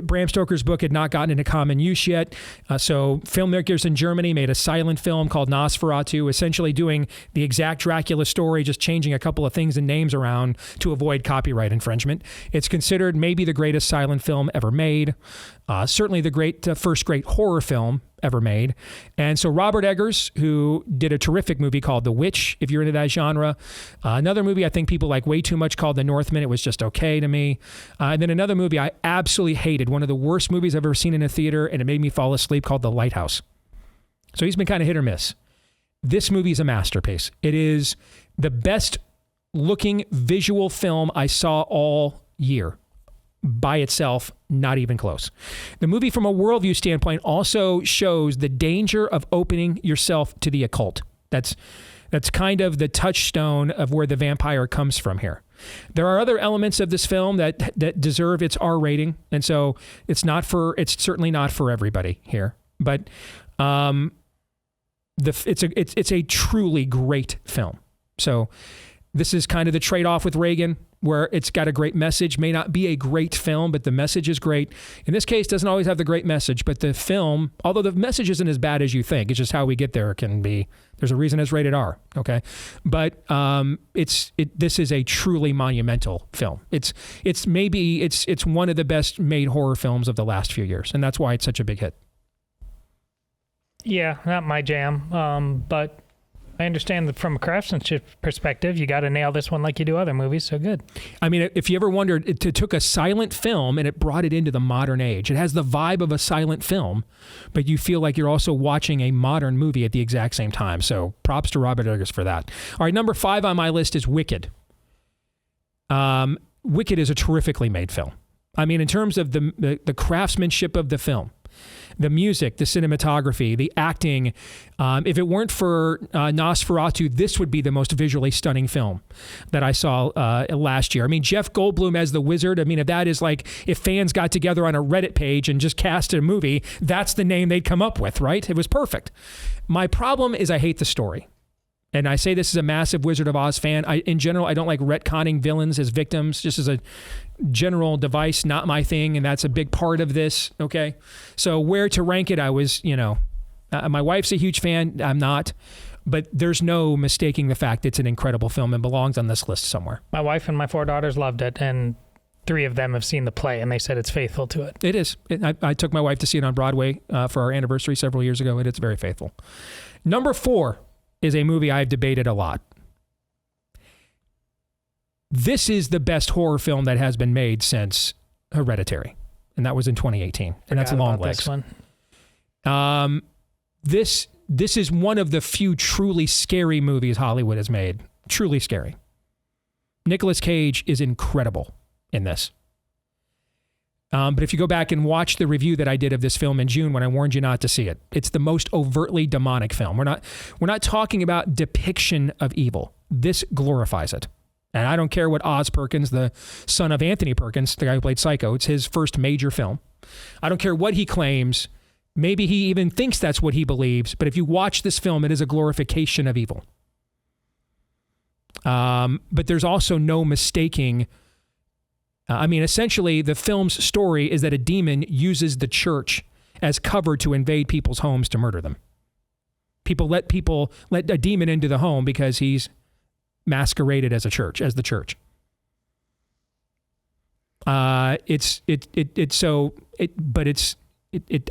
Bram Stoker's book had not gotten into common use yet. So filmmakers in Germany made a silent film called Nosferatu, essentially doing the exact Dracula story, just changing a couple of things and names around to avoid copyright infringement. It's considered maybe the greatest silent film ever made. Certainly the first great horror film ever made. And so Robert Eggers, who did a terrific movie called The Witch, if you're into that genre. Another movie I think people like way too much called The Northman. It was just okay to me. And then another movie I absolutely hated, one of the worst movies I've ever seen in a theater, and it made me fall asleep, called The Lighthouse. So he's been kind of hit or miss. This movie is a masterpiece. It is the best looking visual film I saw all year. By itself, not even close. The movie, from a worldview standpoint, also shows the danger of opening yourself to the occult. That's kind of the touchstone of where the vampire comes from here. There are other elements of this film that deserve its R rating, and so it's certainly not for everybody here. But it's a truly great film. So this is kind of the trade-off with Reagan, where it's got a great message, may not be a great film, but the message is great. In this case, doesn't always have the great message, but the film, although the message isn't as bad as you think, it's just how we get there can be, there's a reason it's rated R, okay? But this is a truly monumental film. It's one of the best made horror films of the last few years, and that's why it's such a big hit. Yeah, not my jam, but I understand that from a craftsmanship perspective, you got to nail this one like you do other movies, so good. I mean, if you ever wondered, it took a silent film and it brought it into the modern age. It has the vibe of a silent film, but you feel like you're also watching a modern movie at the exact same time. So props to Robert Eggers for that. All right, number 5 on my list is Wicked. Wicked is a terrifically made film. I mean, in terms of the craftsmanship of the film, the music, the cinematography, the acting. If it weren't for Nosferatu, this would be the most visually stunning film that I saw last year. I mean, Jeff Goldblum as the wizard. I mean, if that is like, if fans got together on a Reddit page and just cast a movie, that's the name they'd come up with, right? It was perfect. My problem is I hate the story. And I say this as a massive Wizard of Oz fan. In general, I don't like retconning villains as victims, just as a general device, not my thing. And that's a big part of this, okay? So where to rank it, I was, my wife's a huge fan. I'm not. But there's no mistaking the fact it's an incredible film and belongs on this list somewhere. My wife and my 4 daughters loved it, and 3 of them have seen the play, and they said it's faithful to it. It is. I took my wife to see it on Broadway for our anniversary several years ago, and it's very faithful. Number 4 is a movie I've debated a lot. This is the best horror film that has been made since Hereditary, and that was in 2018, and that's Long Legs. This is one of the few truly scary movies Hollywood has made. Truly scary. Nicolas Cage is incredible in this. But if you go back and watch the review that I did of this film in June when I warned you not to see it, it's the most overtly demonic film. We're not talking about depiction of evil. This glorifies it. And I don't care what Oz Perkins, the son of Anthony Perkins, the guy who played Psycho, it's his first major film. I don't care what he claims. Maybe he even thinks that's what he believes. But if you watch this film, it is a glorification of evil. But there's also no mistaking. Essentially, the film's story is that a demon uses the church as cover to invade people's homes to murder them. Let a demon into the home because he's masqueraded as the church. I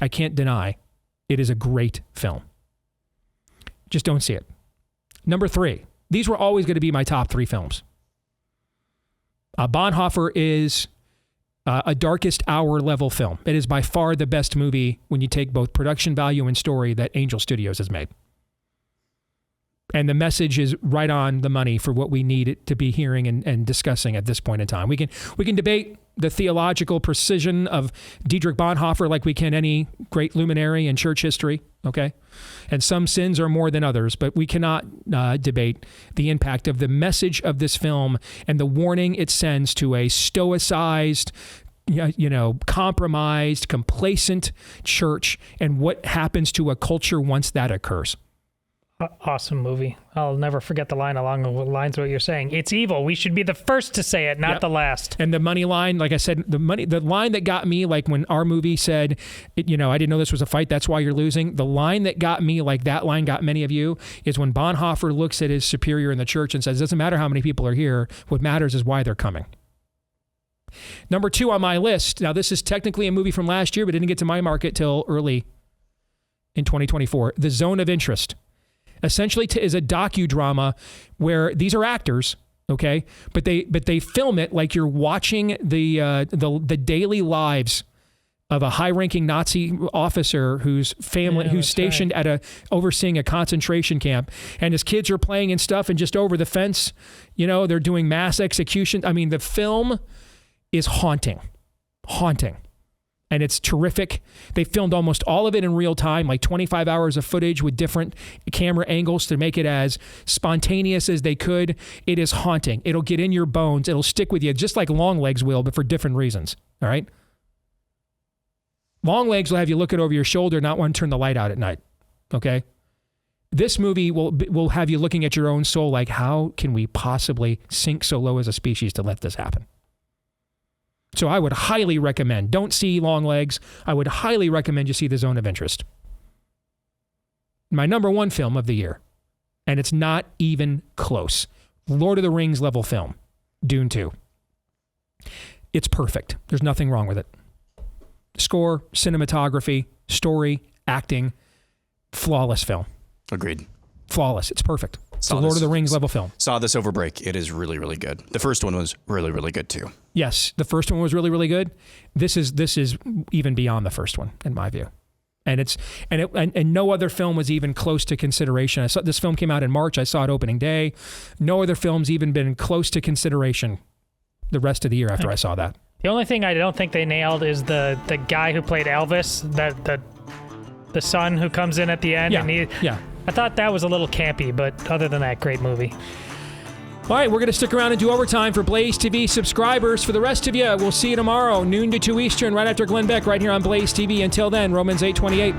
can't deny it is a great film. Just don't see it. Number 3. These were always going to be my top 3 films. Bonhoeffer is a Darkest Hour level film. It is by far the best movie when you take both production value and story that Angel Studios has made. And the message is right on the money for what we need it to be hearing and discussing at this point in time. We can debate the theological precision of Dietrich Bonhoeffer like we can any great luminary in church history, okay? And some sins are more than others, but we cannot debate the impact of the message of this film and the warning it sends to a stoicized, compromised, complacent church and what happens to a culture once that occurs. Awesome movie. I'll never forget the line along the lines of what you're saying. It's evil. We should be the first to say it, not the last. And the money line, like I said, the line that got me, like when our movie said, I didn't know this was a fight, that's why you're losing. The line that got me, like that line got many of you, is when Bonhoeffer looks at his superior in the church and says, it doesn't matter how many people are here. What matters is why they're coming. Number 2 on my list. Now, this is technically a movie from last year, but didn't get to my market till early in 2024. The Zone of Interest. Essentially is a docudrama where these are actors, okay, but they film it like you're watching the daily lives of a high-ranking Nazi officer who's stationed at overseeing a concentration camp, and his kids are playing and stuff, and just over the fence, they're doing mass execution. I mean, the film is haunting. And it's terrific. They filmed almost all of it in real time, like 25 hours of footage with different camera angles to make it as spontaneous as they could. It is haunting. It'll get in your bones. It'll stick with you, just like Longlegs will, but for different reasons. All right? Longlegs will have you looking over your shoulder, not want to turn the light out at night. Okay? This movie will have you looking at your own soul like, how can we possibly sink so low as a species to let this happen? So I would highly recommend, don't see Longlegs. I would highly recommend you see The Zone of Interest. My number one film of the year. And it's not even close. Lord of the Rings level film. Dune 2. It's perfect. There's nothing wrong with it. Score, cinematography, story, acting, flawless film. Agreed. Flawless. It's perfect. It's a Lord of the Rings level film. Saw this over break. It is really, really good. The first one was really, really good too. Yes, the first one was really, really good. This is even beyond the first one, in my view. And no other film was even close to consideration. This film came out in March. I saw it opening day. No other film's even been close to consideration the rest of the year after I saw that. The only thing I don't think they nailed is the guy who played Elvis, the son who comes in at the end. Yeah. I thought that was a little campy, but other than that, great movie. All right, we're going to stick around and do overtime for Blaze TV subscribers. For the rest of you, we'll see you tomorrow, noon to 2 Eastern, right after Glenn Beck, right here on Blaze TV. Until then, Romans 8:28.